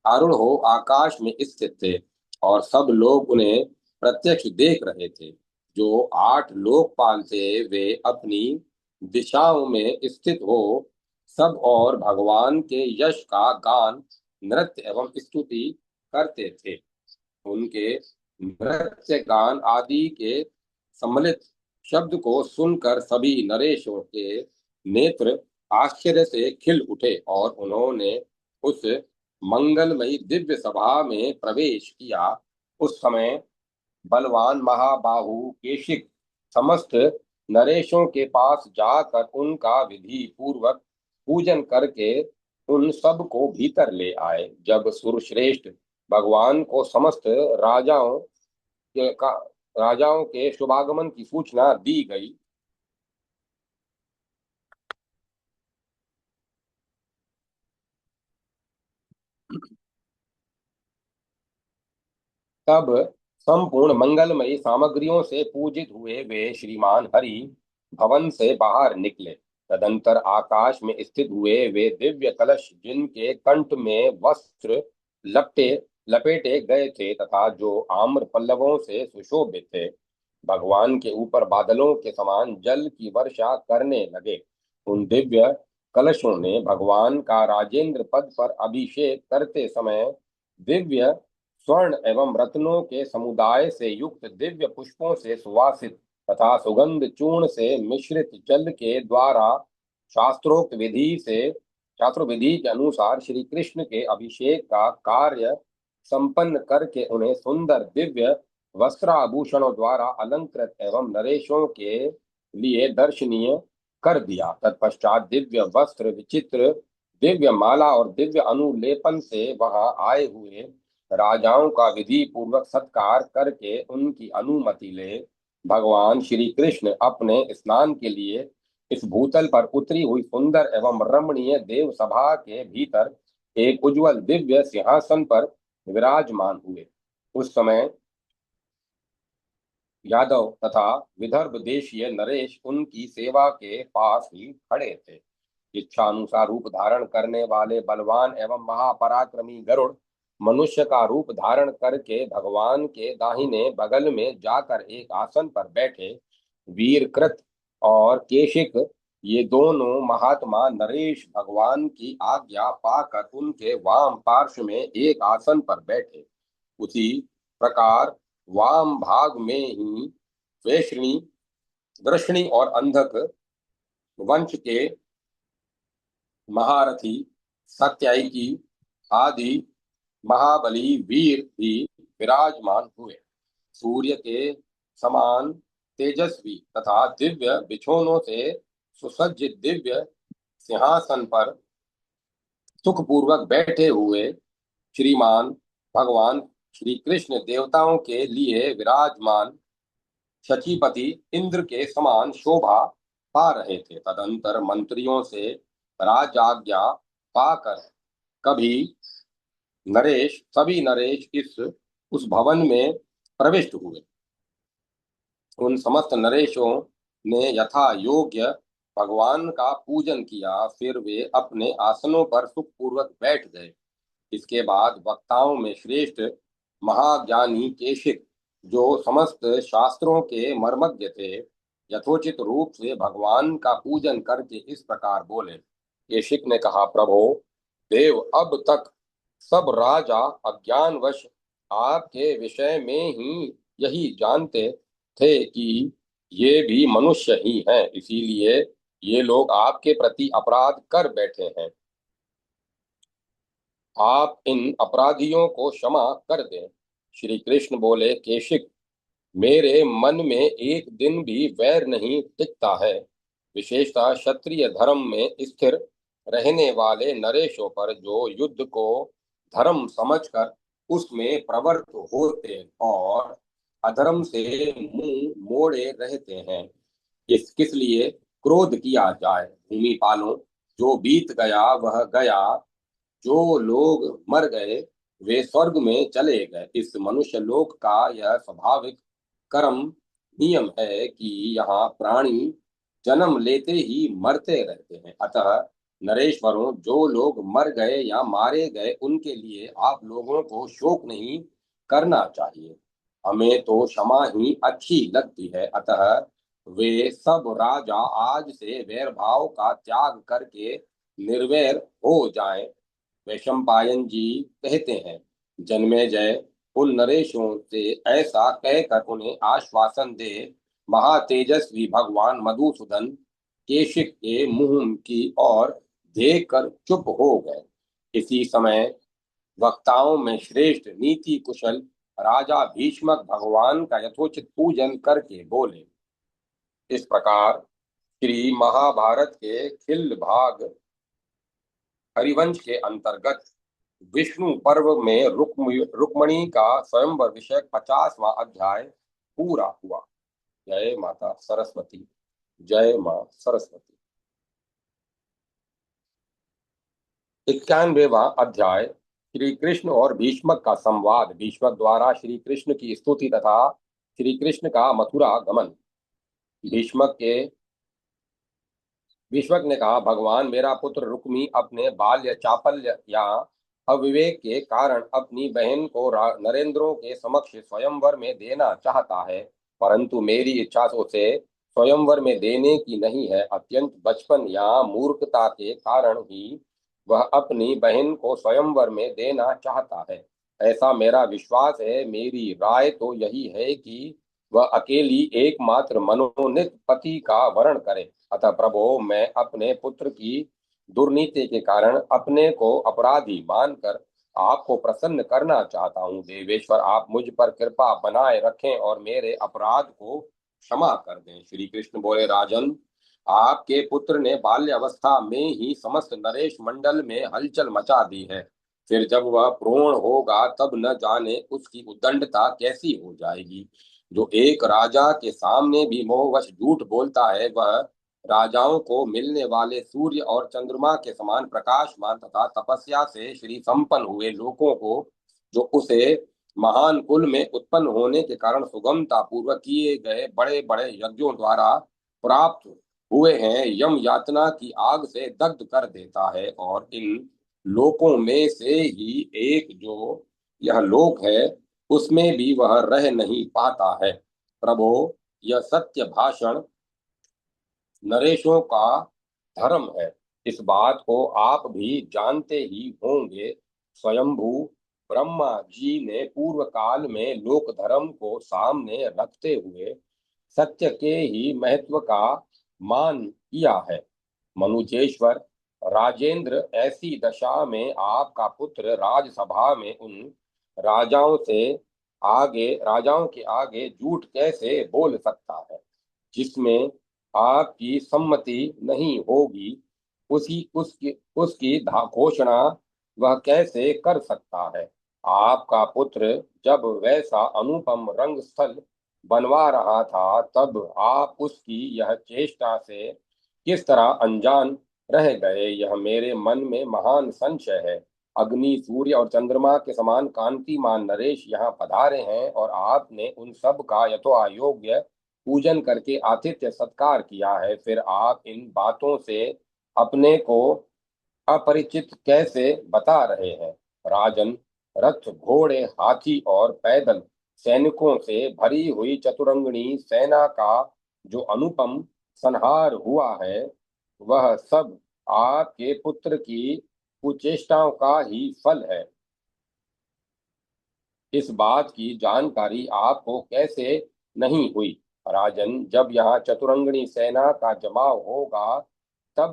आरूढ़ हो आकाश में स्थित थे और सब लोग उन्हें प्रत्यक्ष देख रहे थे। जो आठ लोकपाल थे वे अपनी दिशाओं में स्थित हो सब और भगवान के यश का गान, नृत्य एवं स्तुति करते थे। उनके नृत्य, गान आदि के सम्मिलित शब्द को सुनकर सभी नरेशों के नेत्र आश्चर्य से खिल उठे और उन्होंने उस मंगलमयी दिव्य सभा में प्रवेश किया। उस समय बलवान महाबाहु केशिक समस्त नरेशों के पास जाकर उनका विधि पूर्वक पूजन करके उन सब को भीतर ले आए। जब सुरश्रेष्ठ भगवान को समस्त राजाओं का राजाओं के शुभागमन की सूचना दी गई, तब संपूर्ण मंगलमयी सामग्रियों से पूजित हुए वे श्रीमान हरि भवन से बाहर निकले। तदंतर आकाश में स्थित हुए वे दिव्य कलश, जिनके कंठ में वस्त्र लपटे लपेटे गए थे तथा जो आम्र पल्लवों से सुशोभित थे, भगवान के ऊपर बादलों के समान जल की वर्षा करने लगे। उन दिव्य कलशों ने भगवान का राजेंद्र पद पर अभिषेक करते समय दिव्य स्वर्ण एवं रत्नों के समुदाय से युक्त दिव्य पुष्पों से सुवासित तथा सुगंध चूर्ण से मिश्रित जल के द्वारा शास्त्रोक्त विधि से शास्त्र विधि के अनुसार श्री कृष्ण के अभिषेक का कार्य संपन्न करके उन्हें सुंदर दिव्य वस्त्राभूषणों द्वारा अलंकृत एवं नरेशों के लिए दर्शनीय कर दिया। तत्पश्चात दिव्य वस्त्र, विचित्र दिव्य माला और दिव्य अनुलेपन से वहां आए हुए राजाओं का विधि पूर्वक सत्कार करके उनकी अनुमति ले भगवान श्री कृष्ण अपने स्नान के लिए इस भूतल पर उतरी हुई सुंदर एवं रमणीय देव सभा के भीतर एक उज्जवल दिव्य सिंहासन पर विराजमान हुए। उस समय यादव तथा विदर्भ देशीय नरेश उनकी सेवा के पास ही खड़े थे। इच्छा अनुसार रूप धारण करने वाले बलवान एवं महापराक्रमी गरुड़ मनुष्य का रूप धारण करके भगवान के दाहिने बगल में जाकर एक आसन पर बैठे वीरकृत और केशिक, ये दोनों महात्मा नरेश भगवान की आज्ञा पाकर उनके वाम पार्श्व में एक आसन पर बैठे। उसी प्रकार वाम भाग में ही वेश्णी, दृष्णि और अंधक वंश के महारथी सत्यायिकी आदि महाबली वीर भी विराजमान हुए। सूर्य के समान तेजस्वी तथा दिव्य बिछोनों से सुसज्जित दिव्य सिंहासन पर सुखपूर्वक बैठे हुए श्रीमान भगवान श्री कृष्ण देवताओं के लिए विराजमान शचीपति इंद्र के समान शोभा पा रहे थे। तदंतर मंत्रियों से राजाज्ञा पाकर कभी सभी नरेश उस भवन में प्रविष्ट हुए। उन समस्त नरेशों ने यथा योग्य भगवान का पूजन किया, फिर वे अपने आसनों पर सुखपूर्वक बैठ गए। इसके बाद वक्ताओं में श्रेष्ठ महाज्ञानी केशिक, जो समस्त शास्त्रों के मर्मज्ञ थे, यथोचित रूप से भगवान का पूजन करके इस प्रकार बोले। केशिक ने कहा, प्रभो देव, अब तक सब राजा अज्ञानवश आपके विषय में ही यही जानते थे कि ये भी मनुष्य ही हैं, इसीलिए ये लोग आपके प्रति अपराध कर बैठे हैं। आप इन अपराधियों को क्षमा कर दें। श्री कृष्ण बोले, केशिक, मेरे मन में एक दिन भी वैर नहीं टिकता है। विशेषतः क्षत्रिय धर्म में स्थिर रहने वाले नरेशों पर, जो युद्ध को धर्म समझकर उसमें प्रवृत्त होते और अधर्म से मुंह मोड़े रहते हैं। किस लिए क्रोध किया जाए। भूमि पालों, जो बीत गया वह गया, जो लोग मर गए वे स्वर्ग में चले गए। इस मनुष्य लोक का यह स्वाभाविक कर्म नियम है कि यहाँ प्राणी जन्म लेते ही मरते रहते हैं। अतः नरेश्वरों, जो लोग मर गए या मारे गए उनके लिए आप लोगों को शोक नहीं करना चाहिए। हमें तो क्षमा ही अच्छी लगती है। अतः वे सब राजा आज से वैर भाव का त्याग करके निर्वैर हो जाएं। वैशंपायन जी कहते हैं, जन्मेजय उन नरेशों से ऐसा कहकर उन्हें आश्वासन दे महातेजस्वी भगवान मधुसूदन केशिक के मुंह की ओर देख कर चुप हो गए। इसी समय वक्ताओं में श्रेष्ठ नीति कुशल राजा भीष्मक भगवान का यथोचित पूजन करके बोले। इस प्रकार श्री महाभारत के खिल भाग हरिवंश के अंतर्गत विष्णु पर्व में रुक्मणी का स्वयंवर विषय 50वां अध्याय पूरा हुआ। जय माता सरस्वती। जय मां सरस्वती। 91वां अध्याय श्री कृष्ण और भीष्मक का संवाद। भीष्मक द्वारा श्री कृष्ण की स्तुति तथा श्री कृष्ण का मथुरा गमन। भीष्मक ने कहा, भगवान, मेरा पुत्र रुक्मी अपने बाल्य चापल्य या अविवेक के कारण अपनी बहन को नरेंद्रों के समक्ष स्वयंवर में देना चाहता है, परंतु मेरी इच्छा उसे स्वयंवर में देने की नहीं है। अत्यंत बचपन या मूर्खता के कारण ही वह अपनी बहन को स्वयंवर में देना चाहता है, ऐसा मेरा विश्वास है। मेरी राय तो यही है कि वह अकेली एकमात्र मनोनीत पति का वरण करे। अतः प्रभो, मैं अपने पुत्र की दुर्नीति के कारण अपने को अपराधी मानकर आपको प्रसन्न करना चाहता हूँ। देवेश्वर, आप मुझ पर कृपा बनाए रखें और मेरे अपराध को क्षमा कर दें। श्री कृष्ण बोले, राजन, आपके पुत्र ने बाल्यावस्था में ही समस्त नरेश मंडल में हलचल मचा दी है। फिर जब वह प्रौढ़ होगा तब न जाने उसकी उद्दंडता कैसी हो जाएगी। जो एक राजा के सामने भी मोहवश झूठ बोलता है, वह राजाओं को मिलने वाले सूर्य और चंद्रमा के समान प्रकाशमान तथा तपस्या से श्री संपन्न हुए लोगों को, जो उसे महान कुल में उत्पन्न होने के कारण सुगमता पूर्वक किए गए बड़े बड़े यज्ञों द्वारा प्राप्त हुए हैं, यम यातना की आग से दग्ध कर देता है। और इन लोकों में से ही एक, जो यह लोक है उसमें भी वह रह नहीं पाता है। प्रभो, यह सत्य भाषण नरेशों का धर्म है। इस बात को आप भी जानते ही होंगे। स्वयंभू ब्रह्मा जी ने पूर्व काल में लोक धर्म को सामने रखते हुए सत्य के ही महत्व का मान किया है। मनुजेश्वर राजेंद्र, ऐसी दशा में आपका पुत्र राजसभा में उन राजाओं के आगे झूठ कैसे बोल सकता है जिसमें आपकी सम्मति नहीं होगी। उसी उसकी उसकी घोषणा वह कैसे कर सकता है। आपका पुत्र जब वैसा अनुपम रंग स्थल बनवा रहा था तब आप उसकी यह चेष्टा से किस तरह अनजान रह गए, यह मेरे मन में महान संशय है। अग्नि, सूर्य और चंद्रमा के समान कांतिमान नरेश यहाँ पधारे हैं और आपने उन सब का यथोयोग्य पूजन करके आतिथ्य सत्कार किया है। फिर आप इन बातों से अपने को अपरिचित कैसे बता रहे हैं। राजन, रथ, घोड़े, हाथी और पैदल सैनिकों से भरी हुई चतुरंगनी सेना का जो अनुपम संहार हुआ है वह सब आपके पुत्र की कुचेष्टाओं का ही फल है। इस बात की जानकारी आपको कैसे नहीं हुई। राजन, जब यहाँ चतुरंगनी सेना का जमाव होगा तब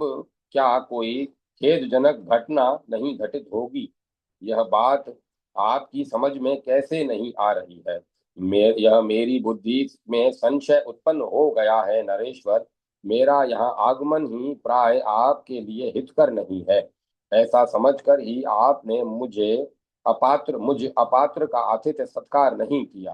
क्या कोई खेदजनक घटना नहीं घटित होगी। यह बात आपकी समझ में कैसे नहीं आ रही है। यह मेरी बुद्धि में संशय उत्पन्न हो गया है नरेश्वर। मेरा यहाँ आगमन ही प्राय आपके लिए हितकर नहीं है। ऐसा समझकर ही आपने मुझ अपात्र का आतिथ्य सत्कार नहीं किया।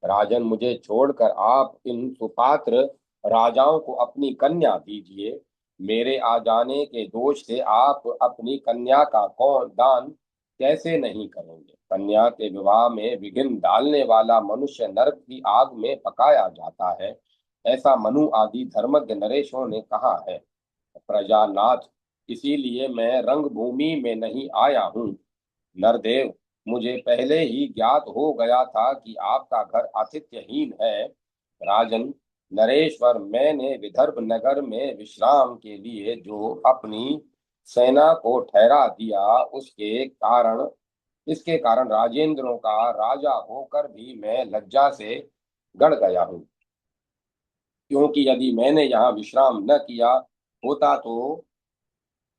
राजन, मुझे छोड़कर आप इन सुपात्र राजाओं को अपनी कन्या दीजिए। मेरे आ जाने के दोष से आप अपनी कन्या का कौन दान कैसे नहीं करेंगे। कन्या के विवाह में विघ्न डालने वाला मनुष्य नरक की आग में पकाया जाता है, ऐसा मनु आदि धर्मज्ञ नरेशों ने कहा है। प्रजानाथ, इसीलिए मैं रंगभूमि में नहीं आया हूँ। नरदेव, मुझे पहले ही ज्ञात हो गया था कि आपका घर आतिथ्यहीन है। राजन नरेश्वर, मैंने विदर्भ नगर में विश्राम के लिए जो अपनी सेना को ठहरा दिया उसके कारण इसके कारण राजेंद्रों का राजा होकर भी मैं लज्जा से गड़ गया हूँ। क्योंकि यदि मैंने यहाँ विश्राम न किया होता तो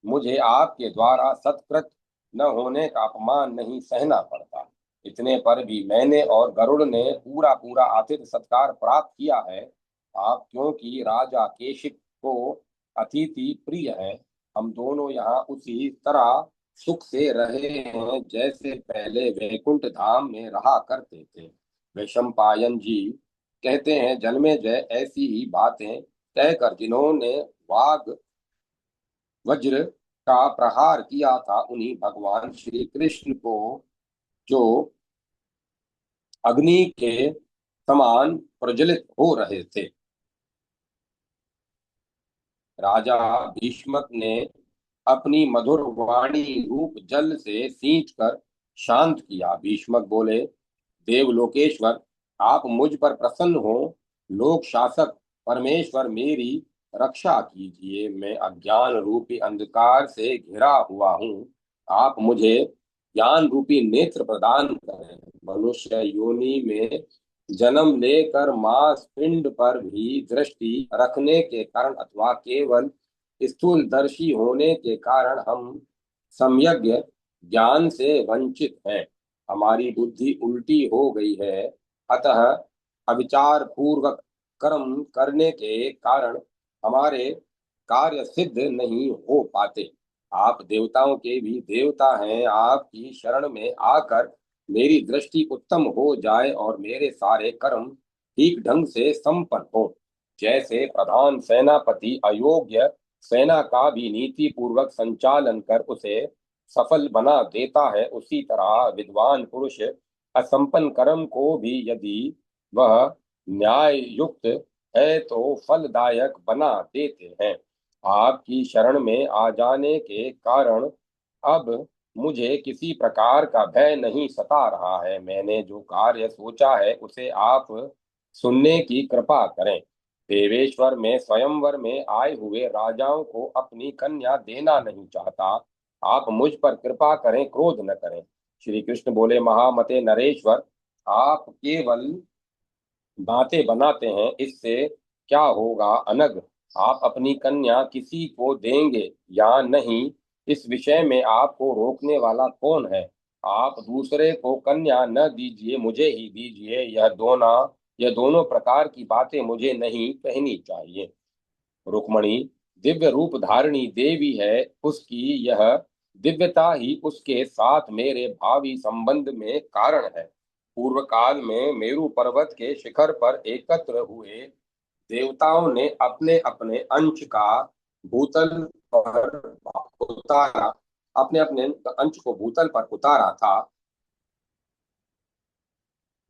मुझे आपके द्वारा सत्कृत न होने का अपमान नहीं सहना पड़ता। इतने पर भी मैंने और गरुड़ ने पूरा पूरा आतिथ्य सत्कार प्राप्त किया है। आप क्योंकि राजा केशिक को अतिथि प्रिय है, हम दोनों यहाँ उसी तरह सुख से रहे हैं जैसे पहले वैकुंठ धाम में रहा करते थे। वैशंपायन जी कहते हैं, जन्मे जय ऐसी ही बातें कहकर जिन्होंने वाग वज्र का प्रहार किया था उन्हीं भगवान श्री कृष्ण को जो अग्नि के समान प्रज्वलित हो रहे थे। राजा भीष्मक ने अपनी मधुर वाणी रूप जल से सींच कर शांत किया। भीष्मक बोले, देवलोकेश्वर, आप मुझ पर प्रसन्न हो। लोक शासक परमेश्वर, मेरी रक्षा कीजिए। मैं अज्ञान रूपी अंधकार से घिरा हुआ हूँ। आप मुझे ज्ञान रूपी नेत्र प्रदान करें। मनुष्य योनि में जन्म लेकर मांस पिंड पर भी दृष्टि रखने के कारण अथवा केवल स्थूलदर्शी होने के कारण हम सम्यक ज्ञान से वंचित हैं। हमारी बुद्धि उल्टी हो गई है, अतः अविचार पूर्वक कर्म करने के कारण हमारे कार्य सिद्ध नहीं हो पाते। आप देवताओं के भी देवता हैं। आपकी शरण में आकर मेरी दृष्टि उत्तम हो जाए और मेरे सारे कर्म ठीक ढंग से संपन्न हो। जैसे प्रधान सेनापति अयोग्य सेना का भी नीति पूर्वक संचालन कर उसे सफल बना देता है, उसी तरह विद्वान पुरुष असंपन्न कर्म को भी यदि वह न्याय युक्त है तो फलदायक बना देते हैं। आपकी शरण में आ जाने के कारण अब मुझे किसी प्रकार का भय नहीं सता रहा है। मैंने जो कार्य सोचा है उसे आप सुनने की कृपा करें। देवेश्वर, मैं स्वयंवर में आए हुए राजाओं को अपनी कन्या देना नहीं चाहता। आप मुझ पर कृपा करें, क्रोध न करें। श्री कृष्ण बोले, महामते नरेश्वर, आप केवल बातें बनाते हैं, इससे क्या होगा? अनग, आप अपनी कन्या किसी को देंगे या नहीं, इस विषय में आपको रोकने वाला कौन है? आप दूसरे को कन्या न दीजिए, मुझे ही दीजिए। यह दोनों प्रकार की बातें मुझे नहीं कहनी चाहिए। रुक्मणी दिव्य रूप धारिणी देवी है, उसकी यह दिव्यता ही उसके साथ मेरे भावी संबंध में कारण है। पूर्व काल में मेरु पर्वत के शिखर पर एकत्र हुए देवताओं ने अपने अपने अंश का भूतल पर उतारा अपने अपने अंश को भूतल पर उतारा था।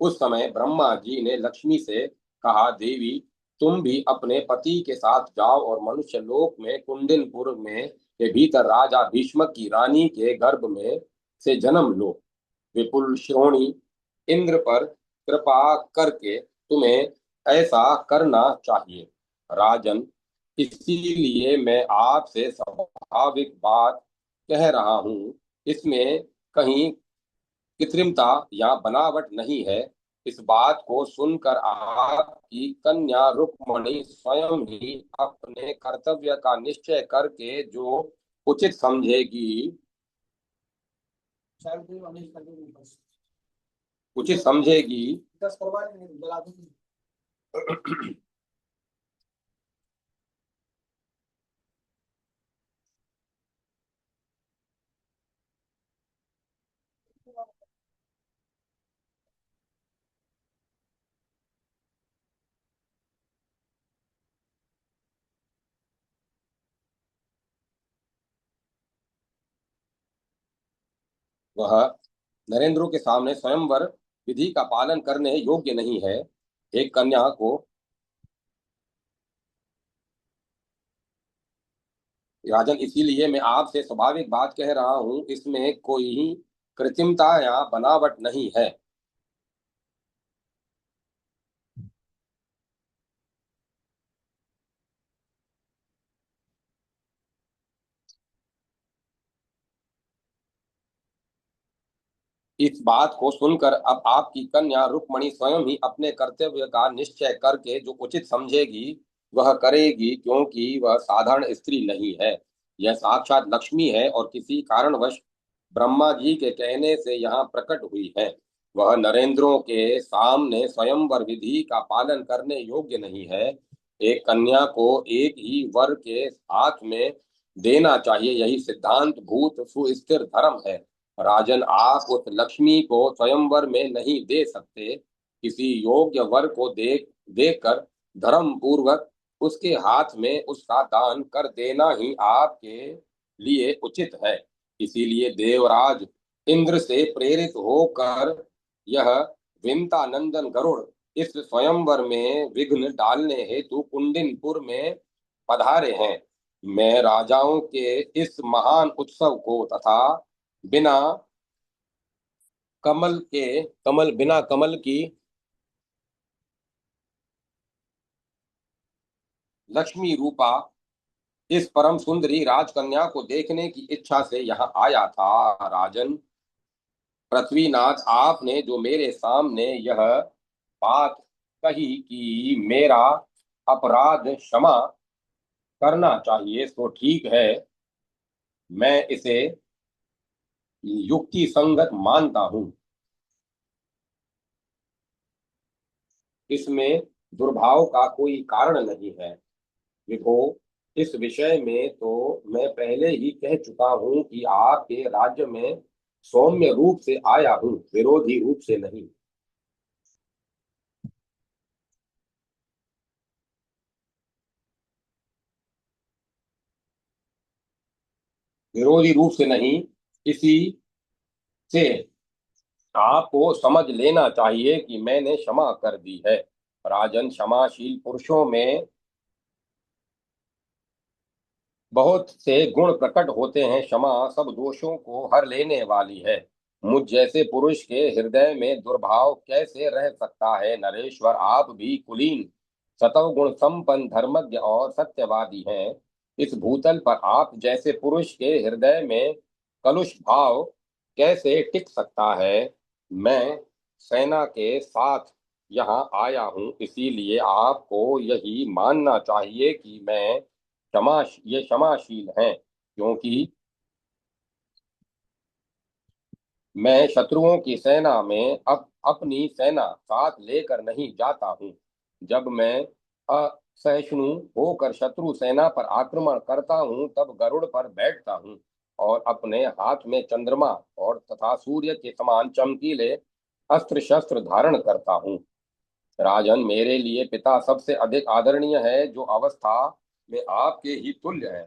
उस समय ब्रह्मा जी ने लक्ष्मी से कहा, देवी, तुम भी अपने पति के साथ जाओ और मनुष्य लोक में कुंडिनपुर में के भीतर राजा भीष्मक की रानी के गर्भ में से जन्म लो। विपुल श्रोणी इंद्र पर कृपा करके तुम्हें ऐसा करना चाहिए। राजन, इसीलिए मैं आपसे स्वाभाविक बात कह रहा हूँ, इसमें कहीं कृत्रिमता या बनावट नहीं है। इस बात को सुनकर आपकी कन्या रुक्मणी स्वयं ही अपने कर्तव्य का निश्चय करके जो उचित समझेगी उचित समझेगी वह नरेंद्रों के सामने स्वयंवर विधि का पालन करने योग्य नहीं है। एक कन्या को राजन, इसीलिए मैं आपसे स्वाभाविक बात कह रहा हूं, इसमें कोई कृत्रिमता या बनावट नहीं है। इस बात को सुनकर अब आपकी कन्या रुक्मणी स्वयं ही अपने कर्तव्य का निश्चय करके जो उचित समझेगी वह करेगी, क्योंकि वह साधारण स्त्री नहीं है। यह साक्षात लक्ष्मी है और किसी कारणवश ब्रह्मा जी के कहने से यहाँ प्रकट हुई है। वह नरेंद्रों के सामने स्वयंवर विधि का पालन करने योग्य नहीं है। एक कन्या को एक ही वर के हाथ में देना चाहिए, यही सिद्धांत भूत सुस्थिर धर्म है। राजन, आप उस लक्ष्मी को स्वयंवर में नहीं दे सकते। किसी योग्य वर को देकर धर्म पूर्वक उसके हाथ में उसका दान कर देना ही आपके लिए उचित है। इसीलिए देवराज इंद्र से प्रेरित होकर यह विंता नंदन गरुड़ इस स्वयंवर में विघ्न डालने हेतु कुंडिनपुर में पधारे हैं। मैं राजाओं के इस महान उत्सव को तथा बिना बिना कमल की लक्ष्मी रूपा इस परम सुंदरी राजकन्या को देखने की इच्छा से यहाँ आया था। राजन, पृथ्वीनाथ, आपने जो मेरे सामने यह बात कही कि मेरा अपराध क्षमा करना चाहिए, तो ठीक है, मैं इसे युक्ति संगत मानता हूँ। इसमें दुर्भाव का कोई कारण नहीं है। विभो, इस विषय में तो मैं पहले ही कह चुका हूं कि आपके राज्य में सौम्य रूप से आया हूं, विरोधी रूप से नहीं। विरोधी रूप से नहीं, इसी से आपको समझ लेना चाहिए कि मैंने क्षमा कर दी है। राजन, क्षमाशील पुरुषों में बहुत से गुण प्रकट होते हैं, क्षमा सब दोषों को हर लेने वाली है। मुझ जैसे पुरुष के हृदय में दुर्भाव कैसे रह सकता है नरेश्वर? आप भी कुलीन, सतवगुण संपन्न, धर्मज्ञ और सत्यवादी हैं। इस भूतल पर आप जैसे पुरुष के हृदय में कलुष भाव कैसे टिक सकता है? मैं सेना के साथ यहाँ आया हूँ, इसीलिए आपको यही मानना चाहिए कि ये क्षमाशील हैं, क्योंकि मैं शत्रुओं की सेना में अपनी सेना साथ लेकर नहीं जाता हूँ। जब मैं असहिष्णु होकर शत्रु सेना पर आक्रमण करता हूँ, तब गरुड़ पर बैठता हूँ और अपने हाथ में चंद्रमा और तथा सूर्य के समान चमकीले अस्त्र शस्त्र धारण करता हूँ। राजन, मेरे लिए पिता सबसे अधिक आदरणीय है, जो अवस्था में आपके ही तुल्य है।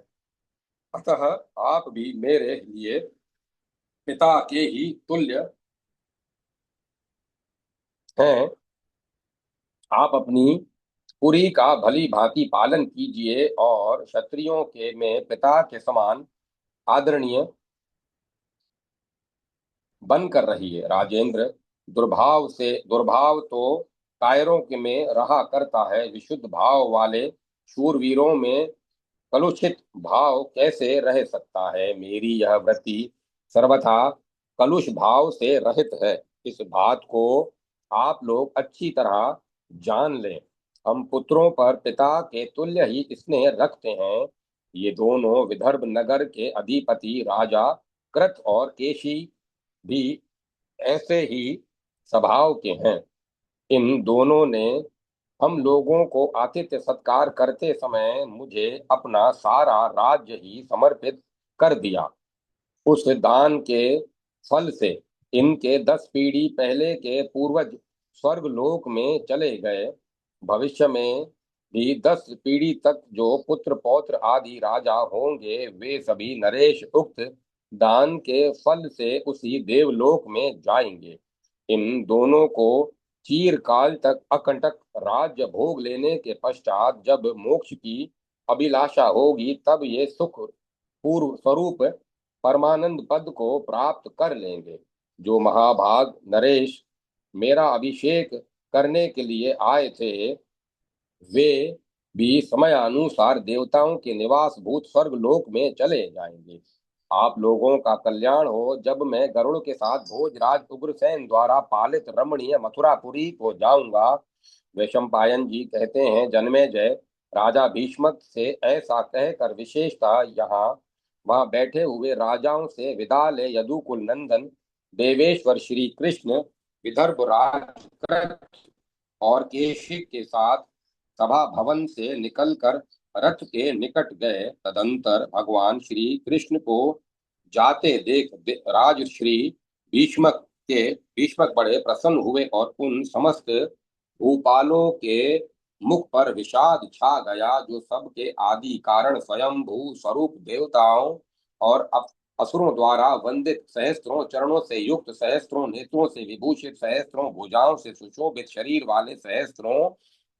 अतः आप भी मेरे लिए पिता के ही तुल्य हैं। आप अपनी पुरी का भली भांति पालन कीजिए और क्षत्रियों के में पिता के समान आदरणीय बनकर रहिए। राजेंद्र, दुर्भाव तो कायरों के में रहा करता है, विशुद्ध भाव वाले शूरवीरों में कलुषित भाव कैसे रह सकता है? मेरी यह वृत्ति सर्वथा कलुष भाव से रहित है। इस बात को आप लोग अच्छी तरह जान लें। हम पुत्रों पर पिता के तुल्य ही स्नेह रखते हैं। ये दोनों विदर्भ नगर के अधिपति राजा कृत और केशी भी ऐसे ही स्वभाव के हैं। इन दोनों ने हम लोगों को आतिथ्य सत्कार करते समय मुझे अपना सारा राज्य ही समर्पित कर दिया। उस दान के फल से इनके 10 पीढ़ी पहले के पूर्वज स्वर्ग लोक में चले गए। भविष्य में भी 10 पीढ़ी तक जो पुत्र पौत्र आदि राजा होंगे, वे सभी नरेश उक्त दान के फल से उसी देवलोक में जाएंगे। इन दोनों को चीरकाल तक अकंटक राज्य भोग लेने के पश्चात जब मोक्ष की अभिलाषा होगी, तब ये सुख पूर्व स्वरूप परमानंद पद को प्राप्त कर लेंगे। जो महाभाग नरेश मेरा अभिषेक करने के लिए आए थे, वे भी समयानुसार देवताओं के निवास भूत स्वर्ग लोक में चले जाएंगे। आप लोगों का कल्याण हो। जब मैं गरुड़ के साथ भोजराज उग्रसेन द्वारा पालित रमणीय मथुरापुरी को जाऊंगा, वैशंपायन जी कहते हैं, जन्मेजय, राजा भीष्मक से ऐसा कहकर विशेषता यहाँ वहां बैठे हुए राजाओं से विदा ले यदुकुल नंदन देवेश्वर श्री कृष्ण विदर्भ राज और केशिक के साथ सभा भवन से निकलकर रथ के निकट गए। तदंतर भगवान श्री कृष्ण को जाते देख राजश्री भीष्मक भीष्मक बड़े प्रसन्न हुए और उन समस्त भूपालों के मुख पर विषाद छा गया, जो सबके आदि कारण स्वयं भू स्वरूप देवताओं और असुरों द्वारा वंदित, सहस्त्रों चरणों से युक्त, सहस्त्रों नेत्रों से विभूषित, सहस्त्रों भुजाओं से सुशोभित शरीर वाले, सहस्त्रों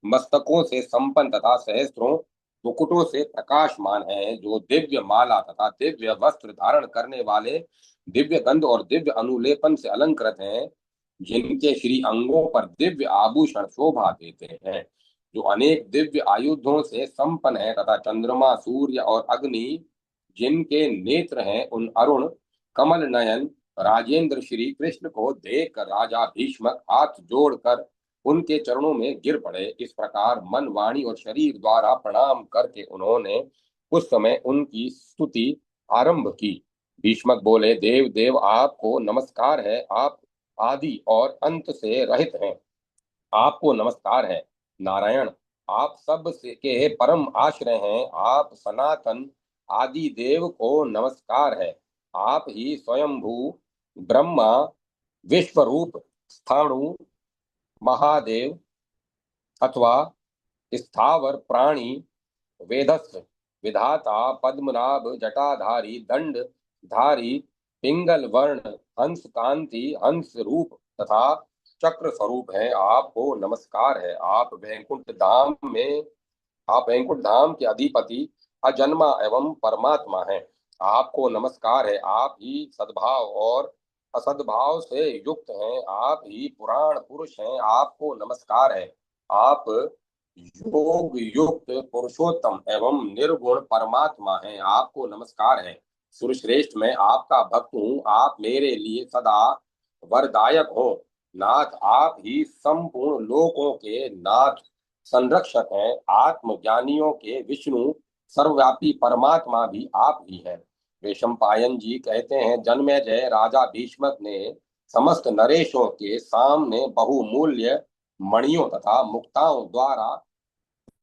मस्तकों से संपन्न तथा सहस्त्रों मुकुटों से प्रकाशमान है, जो दिव्य माला तथा दिव्य वस्त्र धारण करने वाले, दिव्य गंध और दिव्य अनुलेपन से अलंकृत हैं, जिनके श्री अंगों पर दिव्य आभूषण शोभा देते हैं, जो अनेक दिव्य आयुधों से संपन्न है, तथा चंद्रमा, सूर्य और अग्नि जिनके नेत्र हैं, उन अरुण कमल नयन राजेंद्र श्री कृष्ण को देख कर राजा भीष्मक हाथ जोड़कर उनके चरणों में गिर पड़े। इस प्रकार मन, वाणी और शरीर द्वारा प्रणाम करके उन्होंने उस समय उनकी स्तुति आरंभ की। भीष्मक बोले, देव देव, आपको नमस्कार है। आप आदि और अंत से रहित हैं। आपको नमस्कार है। नारायण, आप सब से के परम आश्रय हैं। आप सनातन आदि देव को नमस्कार है। आप ही स्वयंभू ब्रह्मा, विश्वरूप, स्थाणु, महादेव अथवा स्थावर प्राणी, वेदस्थ, विधाता, पद्मनाभ, जटाधारी, दंड धारी, पिंगल वर्ण, हंस कांति, हंस रूप तथा चक्र स्वरूप है। आपको नमस्कार है। आप वैकुंठ धाम के अधिपति अजन्मा एवं परमात्मा हैं। आपको नमस्कार है। आप ही सद्भाव और असद्भाव से युक्त हैं। आप ही पुराण पुरुष हैं। आपको नमस्कार है। आप योग युक्त पुरुषोत्तम एवं निर्गुण परमात्मा हैं। आपको नमस्कार है। सुरश्रेष्ठ, मैं आपका भक्त हूँ। आप मेरे लिए सदा वरदायक हो। नाथ, आप ही संपूर्ण लोकों के नाथ संरक्षक हैं। आत्मज्ञानियों के विष्णु सर्वव्यापी परमात्मा भी आप ही हैं। वैशंपायन जी कहते हैं, जन्मेजय राजा भीष्मक ने समस्त नरेशों के सामने बहुमूल्य मणियों तथा मुक्ताओं द्वारा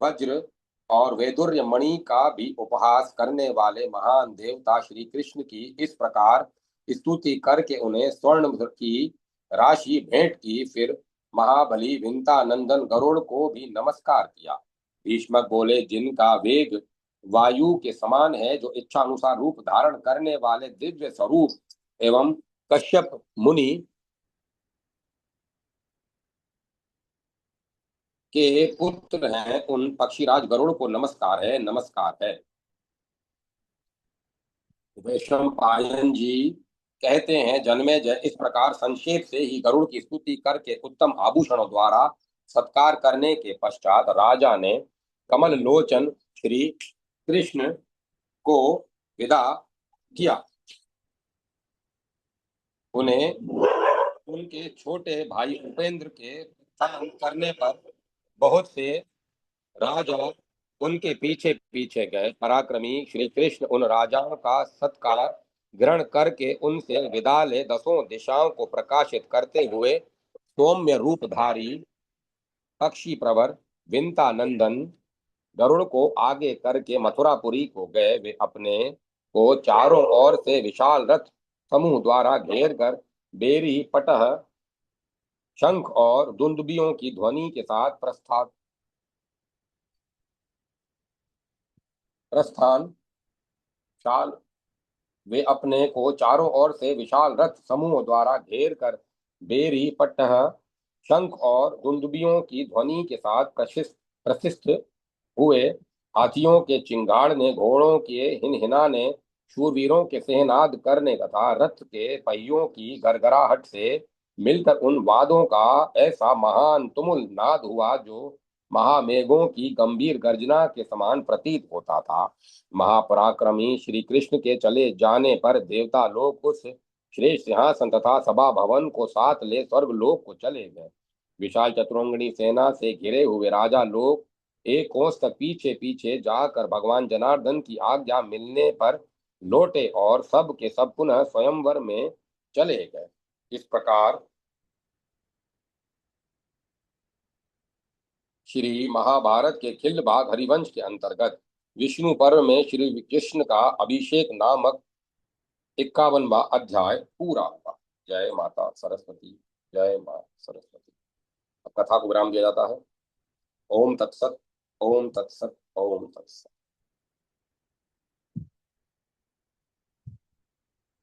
वज्र और वैदुर्य मणि का भी उपहास करने वाले महान देवता श्री कृष्ण की इस प्रकार स्तुति करके उन्हें स्वर्ण की राशि भेंट की। फिर महाबली विंता नंदन गरुड़ को भी नमस्कार किया। भीष्मक बोले, जिनका वेग वायु के समान है, जो इच्छा अनुसार रूप धारण करने वाले दिव्य स्वरूप एवं कश्यप मुनि के पुत्र हैं, उन पक्षीराज गरुड़ को नमस्कार है, नमस्कार है। वैशंपायन जी कहते हैं, जन्मेजय इस प्रकार संक्षेप से ही गरुड़ की स्तुति करके उत्तम आभूषणों द्वारा सत्कार करने के पश्चात राजा ने कमल लोचन श्री कृष्ण को विदा किया। उन्हें उनके छोटे भाई उपेंद्र के प्रस्थान करने पर बहुत से राजा उनके पीछे पीछे गए। पराक्रमी श्री कृष्ण उन राजाओं का सत्कार ग्रहण करके उनसे विदा ले दसों दिशाओं को प्रकाशित करते हुए सौम्य रूपधारी पक्षी प्रवर विंता नंदन गरुड़ को आगे करके मथुरापुरी को गए। वे अपने को चारों ओर से विशाल रथ समूह द्वारा घेर कर बेरी पटह शंख और दुंदुबियों की ध्वनि के साथ प्रस्थान चाल वे अपने को चारों ओर से विशाल रथ समूह द्वारा घेर कर बेरी पटह शंख और दुंदुबियों की ध्वनि के साथ प्रशिष्ट हुए। हाथियों के चिंगाड़ने, घोड़ों के हिनहिनाने, शूरवीरों के सहनाद करने तथा रथ के पहियों की गरगराहट से मिलकर उन वादों का ऐसा महान तुमुल नाद हुआ, जो महामेघों की गंभीर गर्जना के समान प्रतीत होता था। महापराक्रमी श्री कृष्ण के चले जाने पर देवता लोग उस श्रेष्ठ सिंहासन तथा सभा भवन को साथ ले स्वर्ग लोक को चले गए। विशाल चतुरंगनी सेना से घिरे हुए राजा लोग एक कोस तक पीछे पीछे जाकर भगवान जनार्दन की आज्ञा मिलने पर लौटे और सब के सब पुनः स्वयंवर में चले गए। इस प्रकार श्री महाभारत के खिल्ड भाग हरिवंश के अंतर्गत विष्णु पर्व में श्री कृष्ण का अभिषेक नामक 51वां अध्याय पूरा हुआ। जय माता सरस्वती। जय मां सरस्वती। अब कथा को विराम दिया जाता है। ओम तत्सत। ओम तत्सत। ओम तत्सत।